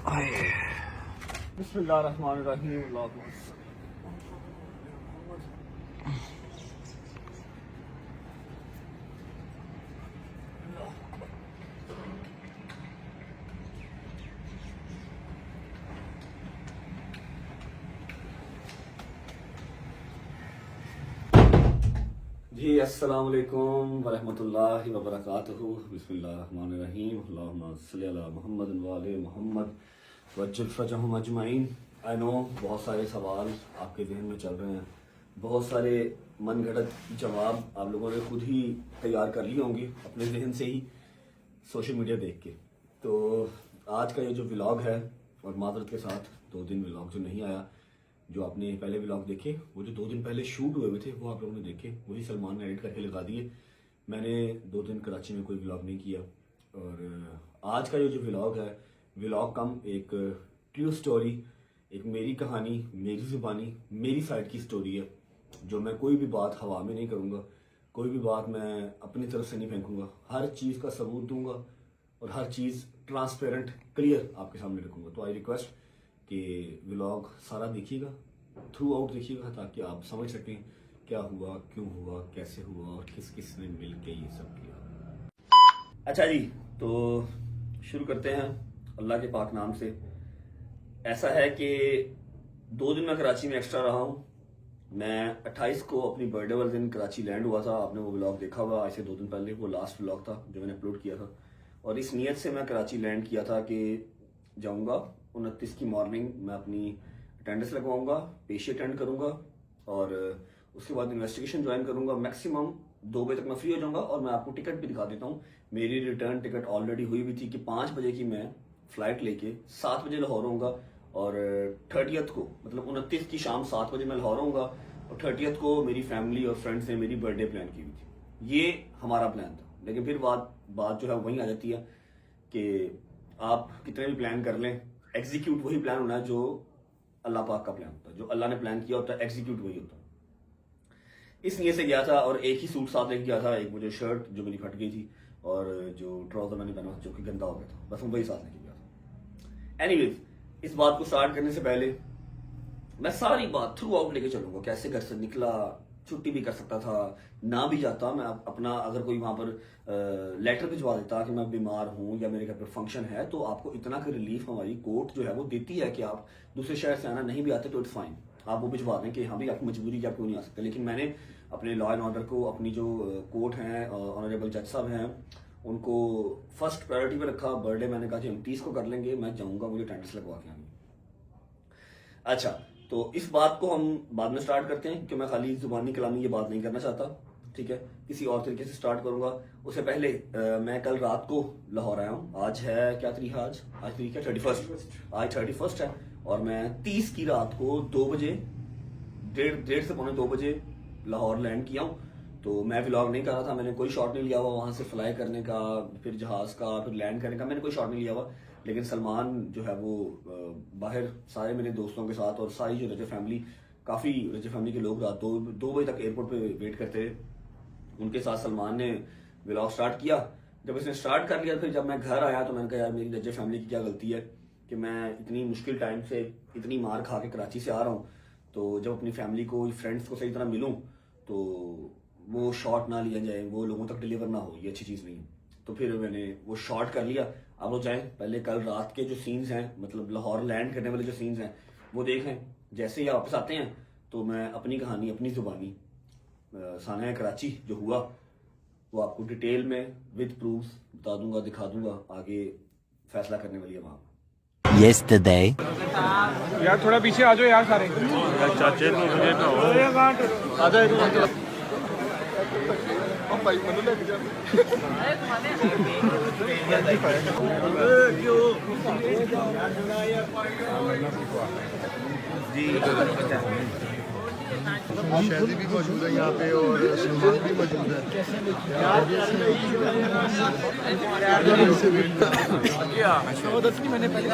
बिस्मिल्लाहिर्रहमानिर्रहीम। जी अस्सलाम वालेकुम वरहमतुल्लाहि वबरकातुहू। बिस्मिल्लाहिर्रहमानिर्रहीम। अल्लाहुम्मा सल्ली अला मुहम्मद व आले मुहम्मद वज्जिल फरजहुम अजमईन। आई नो बहुत सारे सवाल आपके जहन में चल रहे हैं, बहुत सारे मनगढ़ंत जवाब आप लोगों ने खुद ही तैयार कर लिए होंगे अपने जहन से ही सोशल मीडिया देख के। तो आज का ये जो व्लॉग है, और माजरत के साथ 2 दिन व्लॉग जो नहीं आया, जो आपने पहले व्लॉग देखे वो जो 2 दिन पहले शूट हुए थे वो आप लोगों ने देखे, वही सलमान ने एडिट करके लगा दिए। मैंने 2 दिन कराची में कोई व्लॉग नहीं किया। और आज का ये जो व्लॉग है, व्लॉग कम एक ट्रू स्टोरी, एक मेरी कहानी, मेरी जुबानी, मेरी साइड की स्टोरी है, जो मैं कोई भी बात हवा में नहीं करूँगा, कोई भी बात मैं अपनी तरफ से नहीं फेंकूँगा, हर चीज़ का सबूत दूंगा और हर चीज़ ट्रांसपेरेंट क्लियर आपके सामने रखूँगा। तो आई रिक्वेस्ट कि व्लॉग सारा देखिएगा, थ्रू आउट देखिएगा, ताकि आप समझ सकें क्या हुआ, क्यों हुआ, कैसे हुआ और किस किस ने मिल के ये सब किया। अच्छा जी, तो शुरू करते हैं अल्लाह के पाक नाम से। ऐसा है कि 2 दिन मैं कराची में एक्स्ट्रा रहा हूँ। मैं 28 को अपनी बर्थडे वाले दिन कराची लैंड हुआ था। आपने वो व्लॉग देखा हुआ आज से 2 दिन पहले, वो लास्ट व्लॉग था जो मैंने अपलोड किया था। और इस नीयत से मैं कराची लैंड किया था कि जाऊँगा 29 की मॉर्निंग मैं अपनी अटेंडेंस लगवाऊंगा, पेशी अटेंड करूंगा और उसके बाद इन्वेस्टिगेशन ज्वाइन करूंगा। मैक्सिमम 2 बजे तक मैं फ्री हो जाऊंगा। और मैं आपको टिकट भी दिखा देता हूं, मेरी रिटर्न टिकट ऑलरेडी हुई भी थी कि 5 बजे की मैं फ्लाइट लेके 7 बजे लाहौर होऊंगा। और 30th को, मतलब 29 की शाम 7 बजे मैं लाहौर होऊंगा। और 30th को मेरी फैमिली और फ्रेंड्स ने मेरी बर्थडे प्लान की हुई थी। ये हमारा प्लान था। लेकिन फिर बात जो है वहीं आ जाती है कि आप कितने भी प्लान कर लें, एग्जीक्यूट वही प्लान होना है जो अल्लाह पाक का प्लान होता है। जो अल्लाह ने प्लान किया होता है, एग्जीक्यूट वही होता है। इस लिए से गया था और एक ही सूट साथ लेके गया था। एक मुझे शर्ट जो मेरी फट गई थी और जो ट्राउजर मैंने पहना जो कि गंदा हो गया था, बस मैं वही साथ लेके गया था। एनीवेज, इस बात को स्टार्ट करने से पहले मैं सारी बात थ्रू आउट लेके चलूंगा, कैसे घर से निकला, छुट्टी भी कर सकता था, ना भी जाता मैं अपना, अगर कोई वहां पर लेटर भिजवा देता कि मैं बीमार हूं या मेरे घर पर फंक्शन है, तो आपको इतना का रिलीफ हमारी कोर्ट जो है वो देती है कि आप दूसरे शहर से आना नहीं भी आते तो इट्स फाइन, आप वो भिजवा दें कि हाँ भी आपकी मजबूरी, आप क्यों नहीं आ सकते। लेकिन मैंने अपने लॉ एंड ऑर्डर को, अपनी जो कोर्ट हैं, ऑनरेबल जज साहब हैं, उनको फर्स्ट प्रायोरिटी पे रखा। बर्थडे मैंने कहा कि 29 को कर लेंगे, मैं जाऊंगा, मुझे अटेंडेंस लगवा के आएंगे। अच्छा, तो इस बात को हम बाद में स्टार्ट करते हैं, क्योंकि मैं खाली जुबानी कलामी ये बात नहीं करना चाहता, ठीक है, किसी और तरीके से स्टार्ट करूंगा। उससे पहले मैं कल रात को लाहौर आया हूँ। आज है क्या तारीख है? आज तारीख है 31। आज 31 है और मैं 30 की रात को 2 बजे, डेढ़ से पौने 2 बजे लाहौर लैंड किया हूँ। तो मैं व्लॉग नहीं कर रहा था, मैंने कोई शॉट नहीं लिया हुआ वहां से फ्लाई करने का, फिर जहाज का, फिर लैंड करने का, मैंने कोई शॉट नहीं लिया हुआ। लेकिन सलमान जो है वो बाहर सारे मेरे दोस्तों के साथ और सारी जो रजब फैमिली, काफ़ी रजब फैमिली के लोग रात 2 बजे तक एयरपोर्ट पे वेट करते थे, उनके साथ सलमान ने व्लॉग स्टार्ट किया। जब इसने स्टार्ट कर लिया, फिर जब मैं घर आया तो मैंने कहा यार मेरी रजब फैमिली की क्या गलती है कि मैं इतनी मुश्किल टाइम से इतनी मार खा के कराची से आ रहा हूँ, तो जब अपनी फैमिली को, फ्रेंड्स को सही तरह मिलूँ तो वो शॉट ना लिया जाए, वो लोगों तक डिलीवर ना हो, ये अच्छी चीज़ नहीं है। तो फिर मैंने वो शॉट कर लिया। आप लोग जाएं, पहले कल रात के जो सीन्स हैं, मतलब लाहौर लैंड करने वाले जो सीन्स हैं वो देखें। जैसे ही वापस आते हैं तो मैं अपनी कहानी, अपनी जुबानी, साना कराची जो हुआ वो आपको डिटेल में विद प्रूफ्स बता दूंगा, दिखा दूंगा। आगे फैसला करने वाली है वहाँ। Yesterday. यार थोड़ा पीछे आ जाओ यार सारे। चाचे को मुझे ना हो आ जाओ भाई, मनु लग जा शादी भी मौजूद है यहाँ पे और सलमान भी मौजूद है। मैंने पहले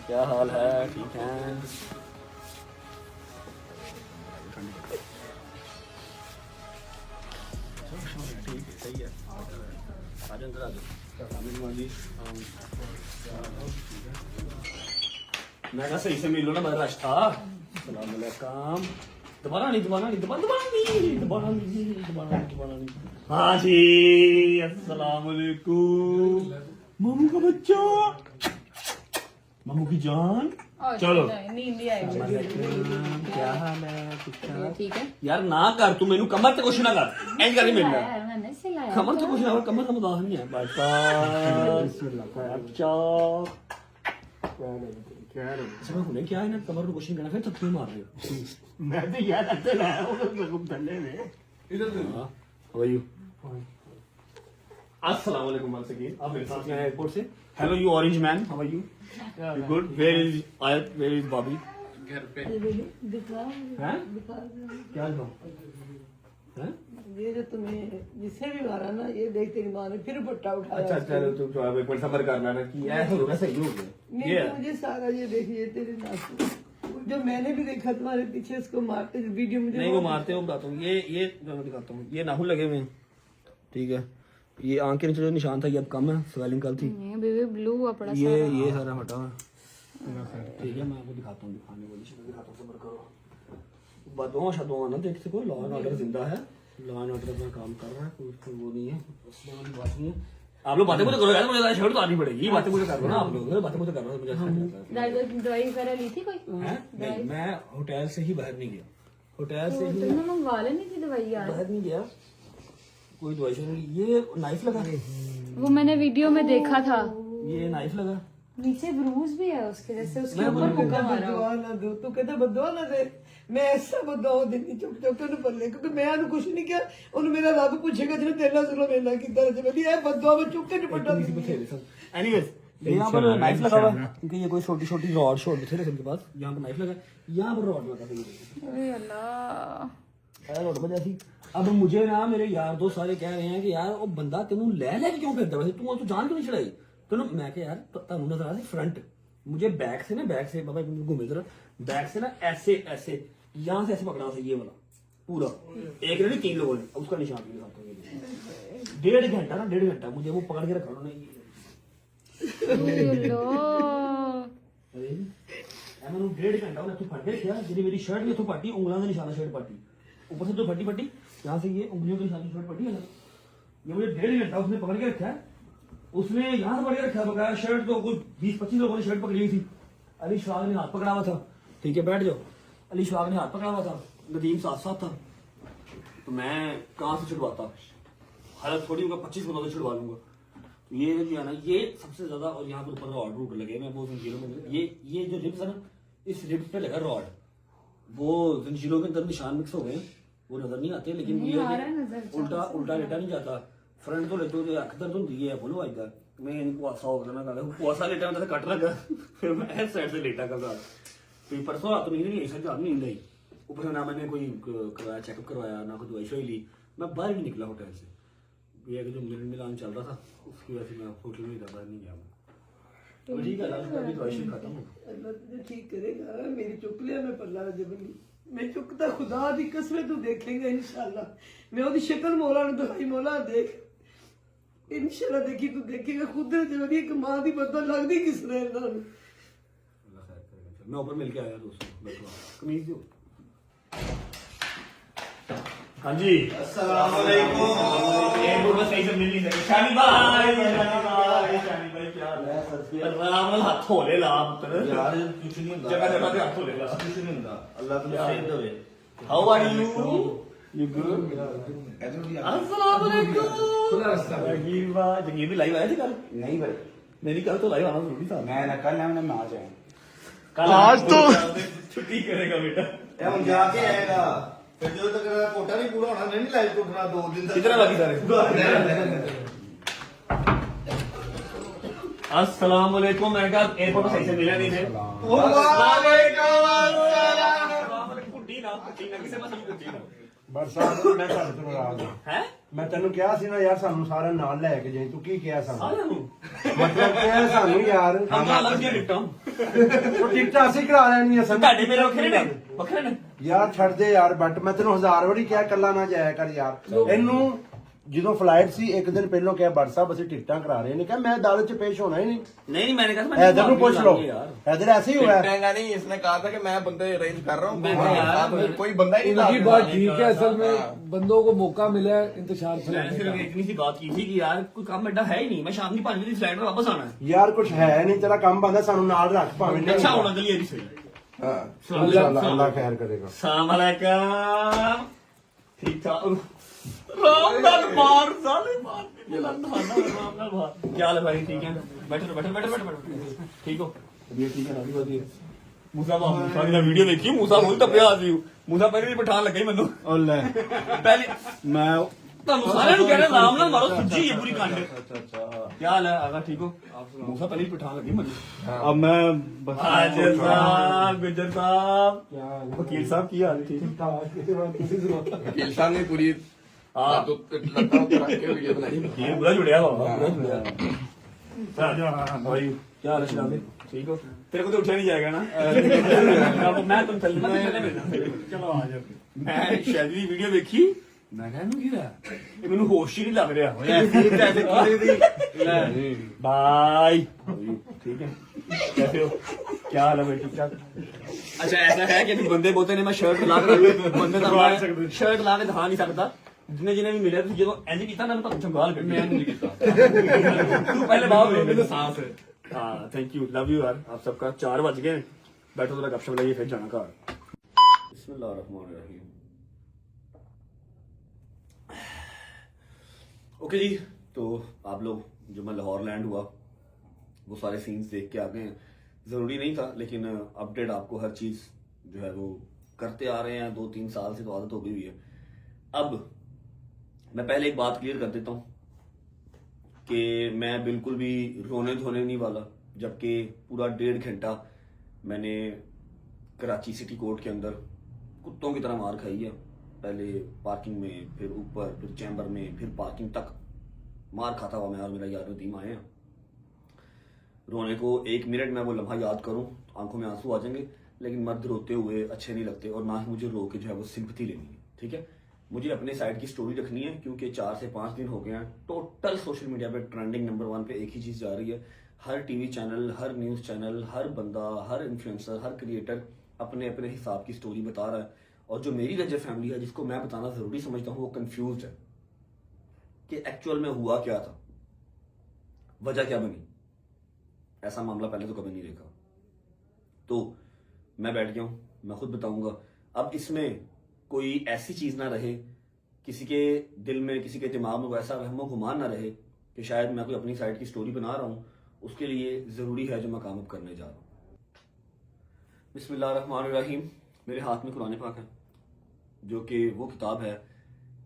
क्या हाल है? ठीक है? ठीक है, सही है। आ जाओ, अंदर आ जाओ। मैं कहा सही से मिलो ना, मेरा रश था। सलाम अलैकुम। दोबारा नहीं। हाँ जी, अस्सलाम वालेकुम। मामू का बच्चा, मामू की जान। चलो, नींद ही आएगी। क्या हाल है? ठीक है यार ना कर तू, मैनू कमर ते कुछ ना कर, इंज कर मिलना। मैंने सिलाया कमर तो कुछ ना कर, कमर का मदाह नहीं है। बच्चा अच्छा, मैं हुने क्या है ना, कमर को कुछ नहीं करना, फिर थप्पड़ मार रहे हो। मैं तो यार ऐसे लाया हूँ धल्ले में। हाँ, how are you? अस्सलाम वालेकुम once again। आप मेरे साथ में आए एयरपोर्ट से। Hello you orange man, how are you? You good? Where is Ayat, where is Bobby? घर पे हैं? क्या दिखाऊं? हैं? ये जो तुम्हें जिससे भी मारा ना, ये देख तेरी माँ ने फिर पट्टा उठाया। अच्छा चलो, तुम तो एक मिनट सफर करना ना कि ऐसा होगा, सही हो गया। नहीं ये तो मुझे सारा ये देखिए तेरे नाखून, जो मैंने भी देखा तुम्हारे पीछे इसको मारते वीडियो मुझे नहीं, वो मारते हो बताता हूँ। ये जो मैं दिखाता हूँ, ये नाखून लगे हुए हैं, ठीक है। ये आंख के नीचे जो निशान था, ये अब कम है, स्वेलिंग कल थी। बेबी ब्लू हुआ पड़ा ये सारा हटा हुआ है। ठीक है, मैं आपको दिखाता हूँ, दिखाने वाली चीज़ दिखाता हूँ, सब्र करो। बदुआ शदुआ ना देख सको, लॉ एंड ऑर्डर जिंदा है, लॉ एंड ऑर्डर अपना काम कर रहा है, कोई वो नहीं है, उसमें वाली बात नहीं है। आप लोग बातें मुझे करो यार, मुझे शर्ट तो आनी पड़ेगी। बातें मुझे कर रहे हो ना आप लोग, बातें मुझे कर रहे हो, मुझे अच्छा नहीं लगता। दवाई वगैरह ली थी कोई? है? नहीं, मैं होटल से ही बाहर नहीं गया, होटल से ही तुमने मंगवा लेनी थी दवाई यार। बाहर नहीं गया, कोई दवाई से नहीं। ये नाइफ लगा, वो मैंने वीडियो में देखा था, ये नाइफ लगा। नीचे ब्रूज भी है उसके, जैसे उसके मैं ऊपर बोलूं मुक्का मारा हो। बदुआ ना दो, तू कहता बदुआ ना दे। मैं ऐसा बदुआ देनी चुप चुप के पल्ले, क्योंकि मैं उन्हें कुछ नहीं किया। उन्हें मेरा रब पूछेगा जिन्हें तेरा सुनो मेला की तरह से मैं बदुआ में चुप के निपटा। एनीवेज, यहाँ पर नाइफ लगा हुआ है, क्योंकि ये कोई छोटी छोटी रॉड शॉट थे सबके पास। यहाँ पर नाइफ लगा, यहाँ पर रॉड लगा था। अरे अल्लाह, रॉड वजह थी। अब मुझे ना मेरे यार दोस्त सारे कह रहे हैं कि यार वो बंदा तेनू ले लेके क्यों फिरता वैसे, तू तो जान क्यों नहीं चढ़ाई तेनू? मैं क्या यार, तुम नजर आ रहा फ्रंट, मुझे बैक से बाबा घूमे जरा, बैक से ना ऐसे ऐसे, यहाँ से ऐसे पकड़ा था ये वाला पूरा, एक नहीं 3 लोगों ने, उसका निशान भी दिखाता हूं। 1.5 घंटा मुझे वो पकड़ के रखा उन्होंने। मैंने 1.5 घंटा उन्हें तू फट के रखा, जी मेरी शर्ट भी इतों पाटी, उंगलों का निशान शर्ट पाटी, ऊपर से तो फटी यहाँ से ये उंगलियों के निशान शर्ट पटी है ना, ये मुझे 1.5 घंटा उसने पकड़ के रखा है। उसने यहाँ से पकड़ के रखा, बकाया शर्ट तो कुछ 20-25 लोगों ने शर्ट पकड़ी हुई थी। अली शवाग ने हाथ पकड़ा हुआ था, ठीक है बैठ जाओ। अली शवाग ने हाथ पकड़ा हुआ था, नदीम साथ था, तो मैं कहाँ से छुड़वाता? हालत थोड़ी होगा, 25 बंदों से छुड़वा लूंगा। ये जो है ना, ये सबसे ज्यादा, और यहाँ पर ऊपर रॉड रूट लगे, मैं वो जंजीरों में, ये जो रिब्स है ना, इस रिब्स पे लगा रॉड, वो जंजीरों के अंदर निशान मिक्स हो गए, वो नजर नहीं आते, लेकिन ये उल्टा लेटा नहीं जाता। फ्रंट तो लेटो जो अख दर्द होती है, बोलो आएगा मैं कुआसा हो गया ना, कुआसा लेटा मैं कट लगा, फिर मैं साइड से लेटा कर रहा। फिर परसों रात नींद नहीं आई, सर रात नींद आई, ऊपर से ना मैंने कोई करवाया, चेकअप करवाया, ना कोई दवाई शवाई ली, मैं बाहर भी निकला होटल से। ये जो मिलान चल रहा था, उसकी वजह से मैं होटल में बाहर नहीं गया। तो ठीक है, दवाई खत्म हो, अल्लाह तुझे ठीक करेगा। मेरी चुक लिया, मैं पल्ला जबली मैं चुकता, खुदा दी कसमें तू देखेगा इंशाल्लाह। मैं ओदी शक्ल मौला ने दिखाई, मौला देख इंशाल्लाह, देखी तू देखेगा खुद ने जबरी एक मां दी बदला लगदी किस ने इन्हां नूं। मैं ऊपर मिल के आया दोस्तों, कमीज दो। हाँ जी, अस्सलाम वालेकुम। एयरपोर्ट में सही से मिल नहीं सके। शानी भाई क्या हाल है? आराम नाल हाथ धो ले ला पुत्र यार कुछ नहीं ਹੁੰਦਾ जगह जगह पे हाथ धो ले ला, कुछ नहीं ਹੁੰਦਾ ਅੱਲਾਹ ਤੁਹਾਨੂੰ ਸੇਧ ਦੇਵੇ। How are you? You good? अस्सलाम वालेकुम। खुला रास्ता जंगीर भी लाइव आया थे कल? नहीं भाई मेरी कल तो लाइव आना जरूरी था। मैं ना कल मैं आ जाए कल आज तो छुट्टी करेगा बेटा, ਇਹ ਹੁਣ ਜਾ ਕੇ ਆਏਗਾ ਫਿਰ ਜਦੋਂ ਤੱਕ ਕੋਟਾ ਨਹੀਂ ਪੂਰਾ ਹੋਣਾ ਨਹੀਂ ਲਾਈਵ ਤੋਂ ਬਣਾ 2 दिन तक कितना बाकी सारे? अस्सलाम वालेकुम। मैं कहा एयरपोर्ट सही से मिला नहीं थे। वालेकुम अस्सलाम। कुट्टी ना किसे पास कुट्टी ना ਬਸ ਸਾਹਿਬ ਮੈਂ ਤੁਹਾਡੇ ਤੋਂ ਨਾਰਾਜ਼ ਹਾਂ ਹੈ ਮੈਂ ਤੈਨੂੰ ਕਿਹਾ ਸੀ ਨਾ ਯਾਰ ਸਾਨੂੰ ਸਾਰਿਆਂ ਨੂੰ ਨਾਲ ਲੈ ਕੇ ਜਾਈਂ ਤੂੰ ਕੀ ਕਿਹਾ ਸਾਨੂੰ ਸਾਰਿਆਂ ਨੂੰ ਮਤਲਬ ਕਿਹਾ ਸਾਨੂੰ ਯਾਰ ਹਮਾਂ ਲੱਗ ਗਿਆ ਟਿਕਟਾਂ ਉਹ ਟਿਕਟਾਂ ਅਸੀਂ ਕਰਾ ਲੈਣੀਆਂ ਸਾਨੂੰ ਤੁਹਾਡੇ ਮੇਰੇ ਵੱਖਰੇ ਨੇ ਯਾਰ ਛੱਡ ਦੇ ਯਾਰ ਬਟ ਮੈਂ ਤੈਨੂੰ 1000 ਵਾਰੀ ਕਿਹਾ ਕੱਲਾ ਨਾ ਜਾਇਆ ਕਰ ਯਾਰ ਇਹਨੂੰ ਜਦੋਂ ਫਲਾਈਟ ਸੀ ਇੱਕ ਦਿਨ ਪਹਿਲਾਂ ਕਿਹਾ ਬਟ ਸਾਹਿਬ ਅਸੀਂ ਟਿਕਟਾਂ ਕਰਾ ਰਹੇ ਨੇ ਕਿਹਾ मैं अदालत ਚ पेश होना ही नहीं नहीं मैंने कहा इधर ਨੂੰ पूछ लो इधर ऐसे ही हुआ है महंगा नहीं इसने कहा था कि मैं बंदे अरेंज कर रहा मैं हूँ यार कोई बंदा ही नहीं इनकी था। बात ठीक है असल में बंदों को मौका मिला है इंतजार मैंने फैलाने सिर्फ का। इतनी सी बात की थी कि यार कोई काम एडा है ही नहीं मैं शाम की 5 बजे फ्लाइट में वापस आना है यार कुछ है नहीं तेरा काम बंदा ਸਾਨੂੰ ਨਾਲ ਰੱਖ ਭਾਵੇਂ ਨਹੀਂ अच्छा होना चलिए अभी सही हाँ इंशाल्लाह अल्लाह खैर करेगा अस्सलाम वालेकुम ठीक ठाक राम नाल मार साले मार के लंधाना राम नाल मार क्या हाल है भाई ठीक है बैठो ठीक हो ये ठीक है राजी बाजी मूसा मूसा की वीडियो देखी मूसा बोल तो ਪਿਆ ਸੀ मूसा पहले ही पठान लगा ही ਮੈਨੂੰ ओ ले पहले मैं ਤੁਹਾਨੂੰ ਸਾਰਿਆਂ ਨੂੰ ਕਹਿਣਾ ਰਾਮ ਨਾਲ ਮਾਰੋ ਸੁੱਜੀ ਹੈ ਪੂਰੀ ਕੰਡ ਅੱਛਾ ਕੀ ਹਾਲ ਹੈ ਆਗਾ ਠੀਕ ਹੋ मूसा पहले ही पठान लगी ਮੈਨੂੰ अब मैं हाजिर साहब गुजर साहब वकील साहब की हाल ठीक वकील साहब ने पूरी हाँ लता रख के वीडियो बनाई ये बुरा जुड़िया बाबा बुरा जुड़िया भाई क्या हाल है शराबी ठीक हो तेरे को तो उठा नहीं जाएगा ना मैं तुम चलो आ जाओ मैं शायद ਦੀ ਵੀਡੀਓ ਵੇਖੀ ਮੈਂ ਕਿਹਾ ਇਹਨੂੰ ਕੀ ਹੋਇਆ ਇਹ ਮੈਨੂੰ ਹੋਸ਼ ਹੀ ਨਹੀਂ ਲੱਗ ਰਿਹਾ बाय ठीक है कैसे हो क्या हाल है भाई ठीक ठाक अच्छा ऐसा है कि बंदे बोलते ने मैं शर्ट ला के बंदे का शर्ट ला के दिखा नहीं सकता जिन्हें भी मिले जो इंज किया ना तो जंगाल मैं नहीं किया तू पहले बाहर मेरे सांस है हाँ थैंक यू लव यू यार आप सबका 4 बज गए बैठो थोड़ा गपशप लगाइए फिर जाना घर बिस्मिल्लाहिर्रहमानिर्रहीम ओके जी तो आप लोग जो मैं लाहौर लैंड हुआ वो सारे सीन्स देख के आ गए हैं ज़रूरी नहीं था लेकिन अपडेट आपको हर चीज़ जो है वो करते आ रहे हैं 2-3 साल से तो आदत हो गई हुई है अब मैं पहले एक बात क्लियर कर देता हूँ कि मैं बिल्कुल भी रोने धोने नहीं वाला जबकि पूरा 1.5 घंटा मैंने कराची सिटी कोर्ट के अंदर कुत्तों की तरह मार खाई है पहले पार्किंग में फिर ऊपर फिर चैम्बर में फिर पार्किंग तक मार खाता हुआ मैं और मेरा यार नदीम आए हैं रोने को 1 मिनट में वो लम्हा याद करूं आंखों में आंसू आ जाएंगे लेकिन मर्द रोते हुए अच्छे नहीं लगते और ना ही मुझे रो के जो है वो सिंपैथी लेनी है ठीक है मुझे अपने साइड की स्टोरी रखनी है क्योंकि 4 से 5 दिन हो गए हैं टोटल सोशल मीडिया पे ट्रेंडिंग नंबर 1 पे एक ही चीज़ जा रही है हर टीवी चैनल हर न्यूज़ चैनल हर बंदा हर इन्फ्लुएंसर हर क्रिएटर अपने अपने हिसाब की स्टोरी बता रहा है और जो मेरी रजब फैमिली है जिसको मैं बताना ज़रूरी समझता हूँ वो कंफ्यूज है कि एक्चुअल में हुआ क्या था वजह क्या बनी ऐसा मामला पहले तो कभी नहीं देखा तो मैं बैठ गया हूं मैं खुद बताऊंगा अब इसमें कोई ऐसी चीज ना रहे किसी के दिल में किसी के दिमाग में वैसा वहमो गुमान ना रहे कि शायद मैं कोई अपनी साइड की स्टोरी बना रहा हूं उसके लिए जरूरी है जो मैं काम अब करने जा रहा हूं बिस्मिल्लाहिर्रहमानिर्रहीम मेरे हाथ में कुरान पाक है जो कि वो किताब है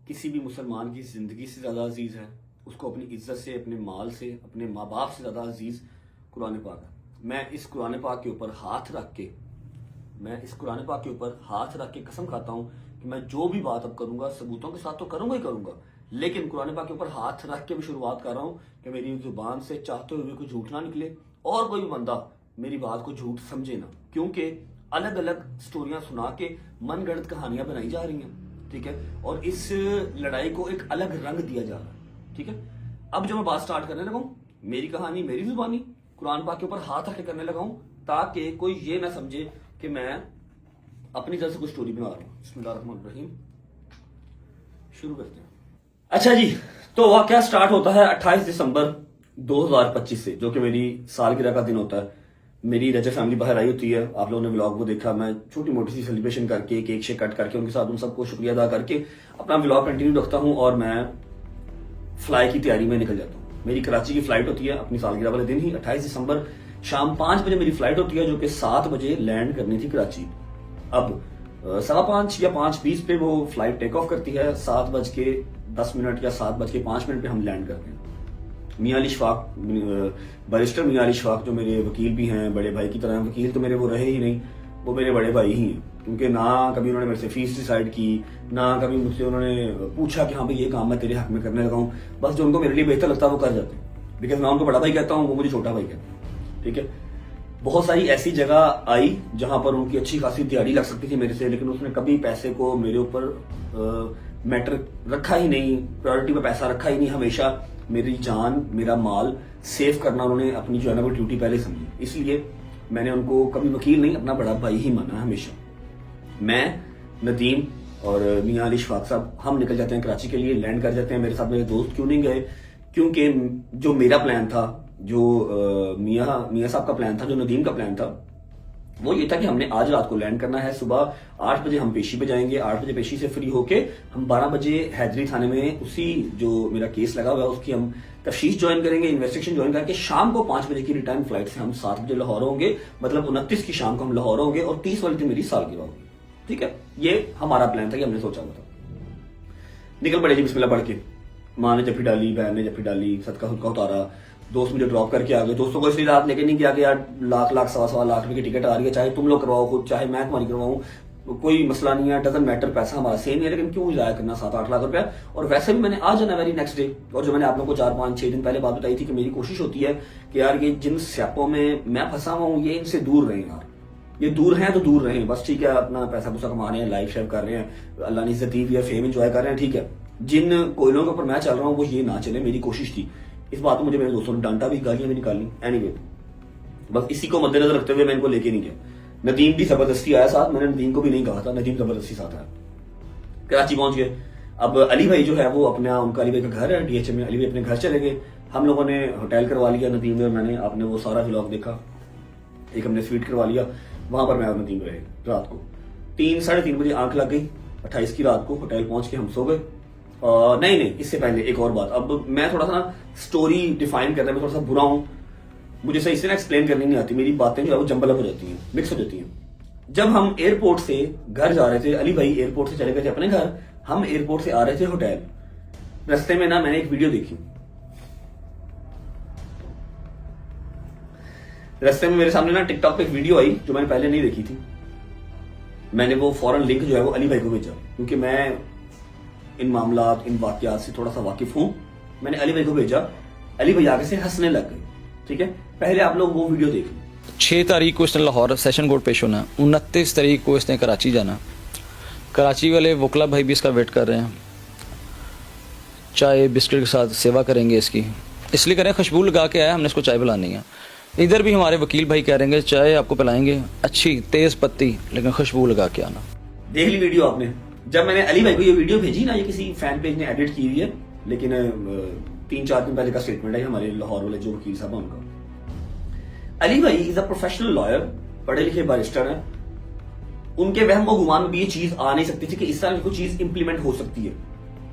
किसी भी मुसलमान की जिंदगी से ज्यादा अजीज है उसको अपनी इज्जत से अपने माल से अपने माँ बाप से ज्यादा अजीज कुरान पाक है मैं इस कुरान पाक के ऊपर हाथ रख के कसम खाता हूँ कि मैं जो भी बात अब करूंगा सबूतों के साथ तो करूंगा ही करूंगा लेकिन कुरान पाक के ऊपर हाथ रख के भी शुरुआत कर रहा हूँ कि मेरी जुबान से चाहते हुए कोई झूठ ना निकले और कोई भी बंदा मेरी बात को झूठ समझे ना क्योंकि अलग अलग स्टोरियां सुना के मनगढ़ंत कहानियां बनाई जा रही हैं ठीक है और इस लड़ाई को एक अलग रंग दिया जा रहा है ठीक है अब जो मैं बात स्टार्ट करने लगा हूं मेरी कहानी मेरी जुबानी कुरान पाक के ऊपर हाथ रख के करने लगा हूं ताकि कोई ये ना समझे कि मैं अपनी तरफ से कोई स्टोरी बना रहा हूं बिस्मिल्लाहिर्रहमानिर्रहीम शुरू करते हैं अच्छा जी तो वाकया स्टार्ट होता है 28 दिसंबर 2025 से जो कि मेरी सालगिरह का दिन होता है मेरी रजब फैमिली बाहर आई होती है आप लोगों ने व्लॉग को देखा मैं छोटी मोटी सी सेलिब्रेशन करके केक शेक कट करके उनके साथ उन सबको शुक्रिया अदा करके अपना व्लॉग कंटिन्यू रखता हूं और मैं फ्लाई की तैयारी में निकल जाता हूं मेरी कराची की फ्लाइट होती है अपनी सालगिरह वाले दिन ही 28 दिसंबर शाम 5 बजे मेरी फ्लाइट होती है जो कि 7 बजे लैंड करनी थी कराची अब 5:15 या 5:20 पे वो फ्लाइट टेक ऑफ करती है 7:10 या 7:05 पे हम लैंड करते हैं मियां अली शफाक बैरिस्टर मियां अली शफाक जो मेरे वकील भी हैं बड़े भाई की तरह वकील तो मेरे वो रहे ही नहीं वो मेरे बड़े भाई ही हैं, क्योंकि ना कभी उन्होंने मेरे से फीस डिसाइड की, ना कभी मुझसे उन्होंने पूछा कि हाँ भाई ये काम मैं तेरे हक में करने लगा हूँ। बस जो उनको मेरे लिए बेहतर लगता है वो कर जाते हैं, बिकॉज मैं उनको बड़ा भाई कहता हूँ, वो मुझे छोटा भाई कहता है। ठीक है, बहुत सारी ऐसी जगह आई जहां पर उनकी अच्छी खासी दिहाड़ी लग सकती थी मेरे से, लेकिन उसने कभी पैसे को मेरे ऊपर मैटर रखा ही नहीं, प्रायोरिटी पे पैसा रखा ही नहीं। हमेशा मेरी जान, मेरा माल सेव करना उन्होंने अपनी जो है ना वो ड्यूटी पहले समझी, इसलिए मैंने उनको कभी वकील नहीं, अपना बड़ा भाई ही माना हमेशा। मैं, नदीम और मियां अली शफाक साहब हम निकल जाते हैं कराची के लिए, लैंड कर जाते हैं। मेरे साथ मेरे दोस्त क्यों नहीं गए, क्योंकि जो मेरा प्लान था, जो मियां साहब का प्लान था, जो नदीम का प्लान था, वो ये था कि हमने आज रात को लैंड करना है, सुबह 8 बजे हम पेशी पे जाएंगे, 8 बजे पेशी से फ्री होके हम 12 बजे हैदरी थाने में उसी जो मेरा केस लगा हुआ है उसकी हम तफ्तीश ज्वाइन करेंगे, इन्वेस्टिगेशन ज्वाइन करके शाम को 5 बजे की रिटर्न फ्लाइट से हम 7 बजे लाहौर होंगे, मतलब 29 की शाम को हम लाहौर होंगे और 30 वाली दिन मेरी सालगिरह होगी। ठीक है, ये हमारा प्लान था कि हमने सोचा हुआ था। निकल पड़े जी बिस्मिल्लाह पढ़ के, माँ ने जफ्फी डाली, बहन ने जफ्फी डाली, सदका खुदका उतारा, दोस्त मुझे ड्रॉप करके आ गए। दोस्तों को इसलिए रात लेके नहीं गया कि यार लाख सवा लाख रुपए की टिकट आ रही है, चाहे तुम लोग करवाओ खुद, चाहे मैं तुम्हारी करवाऊं, कोई मसला नहीं है, डजंट मैटर, पैसा हमारा सेम है, लेकिन क्यों जाया करना 7-8 लाख रुपया। और वैसे भी मैंने आ जाना वेरी नेक्स्ट डे। और जो मैंने आप लोगों को 4-5-6 दिन पहले बात बताई थी कि मेरी कोशिश होती है कि यार ये जिन स्यापों में मैं फंसा हुआ हूँ ये इनसे दूर रहें यार, ये दूर हैं तो दूर रहें बस। ठीक है, अपना पैसा पूसा कमा रहे हैं, लाइफ शेयर कर रहे हैं, अल्लाह ने इज्जत दी हुई है, फेम एंजॉय कर रहे हैं, ठीक है। जिन कोयलों के ऊपर मैं चल रहा हूँ वो ये ना चले, मेरी कोशिश थी। इस बात को मुझे मेरे दोस्तों ने डांटा भी, गालियां भी निकाली। एनीवे, बस इसी को मद्देनजर रखते हुए मैं इनको लेके नहीं गया। नदीम भी जबरदस्ती आया साथ, मैंने नदीम को भी नहीं कहा था, नदीम जबरदस्ती साथ आया। कराची पहुंच गए। अब अली भाई जो है वो अपना, उनका अली भाई का घर है DHM में, अली भाई अपने घर चले गए। हम लोगों ने होटल करवा लिया नदीम में, मैंने, आपने वो सारा व्लॉग देखा। एक हमने स्वीट करवा लिया, वहां पर मैं और नदीम रहे रात को। 3-3:30 बजे आंख लग गई 28 की रात को, होटल पहुंच के हम सो गए। नहीं, इससे पहले एक और बात, अब मैं थोड़ा सा ना स्टोरी डिफाइन करने में थोड़ा सा बुरा हूं, मुझे सही से ना एक्सप्लेन करनी नहीं आती, मेरी बातें जो है वो जंबल हो जाती हैं, मिक्स हो जाती हैं। जब हम एयरपोर्ट से घर जा रहे थे, अली भाई एयरपोर्ट से चले गए थे अपने घर, हम एयरपोर्ट से आ रहे थे होटल। रास्ते में ना मैंने एक वीडियो देखी, रास्ते में मेरे सामने ना टिकटॉक पे एक वीडियो आई जो मैंने पहले नहीं देखी थी। मैंने वो फौरन लिंक जो है वो अली भाई को भेजा, क्योंकि मैं इन मामलात, इन वाकयात से थोड़ा सा वाकिफ हूं। मैंने अली भाई को भेजा, अली भाई आगे से हंसने लग गए। ठीक है, पहले आप लोग वो वीडियो देख लें। 6 तारीख को इसने लाहौर सेशन कोर्ट पेश होना, 29 तारीख को इसने कराची जाना। कराची वाले वकला भाई भी इसका वेट कर रहे हैं, चाय बिस्किट के साथ सेवा करेंगे इसकी, इसलिए करें खुशबू लगा के आया, हमने इसको चाय पिलानी है। इधर भी हमारे वकील भाई कह रहे हैं चाय आपको पिलाएंगे, अच्छी तेज पत्ती, लेकिन खुशबू लगा के आना। देख ली वीडियो आपने। जब मैंने अली भाई को ये वीडियो भेजी ना, ये किसी फैन पेज ने एडिट की हुई है, लेकिन 3-4 दिन पहले का स्टेटमेंट है हमारे लाहौर वाले जो वकील साहब हैं उनका। अली भाई इज अ प्रोफेशनल लॉयर, पढ़े लिखे बैरिस्टर हैं। उनके वहम व गुमान में भी ये चीज आ नहीं सकती थी कि इस तरह की कोई चीज इंप्लीमेंट हो सकती है।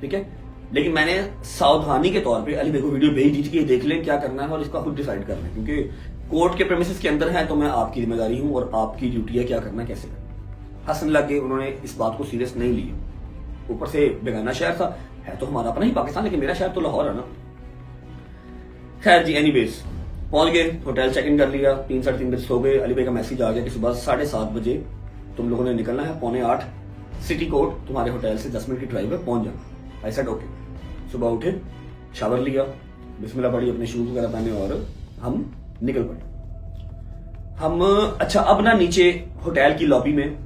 ठीक है, लेकिन मैंने सावधानी के तौर पे अली भाई को वीडियो भेज दी थी कि देख लें क्या करना है और इसका खुद डिसाइड कर लें, क्योंकि कोर्ट के प्रेमिसेस के अंदर है तो मैं आपकी जिम्मेदारी हूं और आपकी ड्यूटी है क्या करना है, कैसे करना। हंसने लग गए, उन्होंने इस बात को सीरियस नहीं लिया। ऊपर से बेगाना शहर था, है तो हमारा अपना ही पाकिस्तान, लेकिन मेरा शहर तो लाहौर है ना। खैर जी, एनीवेज पहुंच गए, होटल चेक इन कर लिया, 3-3:30 बजे सो गए। अली भाई का मैसेज आ गया कि सुबह 7:30 बजे तुम लोगों ने निकलना है, 7:45 सिटी कोर्ट तुम्हारे होटल से 10 मिनट की ड्राइव है, पहुंच जाना। I said okay. सुबह उठे, शावर लिया, बिस्मिल्लाह पढ़ी, अपने शूज वगैरह पहने और हम निकल पड़े। हम अच्छा, अब ना नीचे होटल की लॉबी में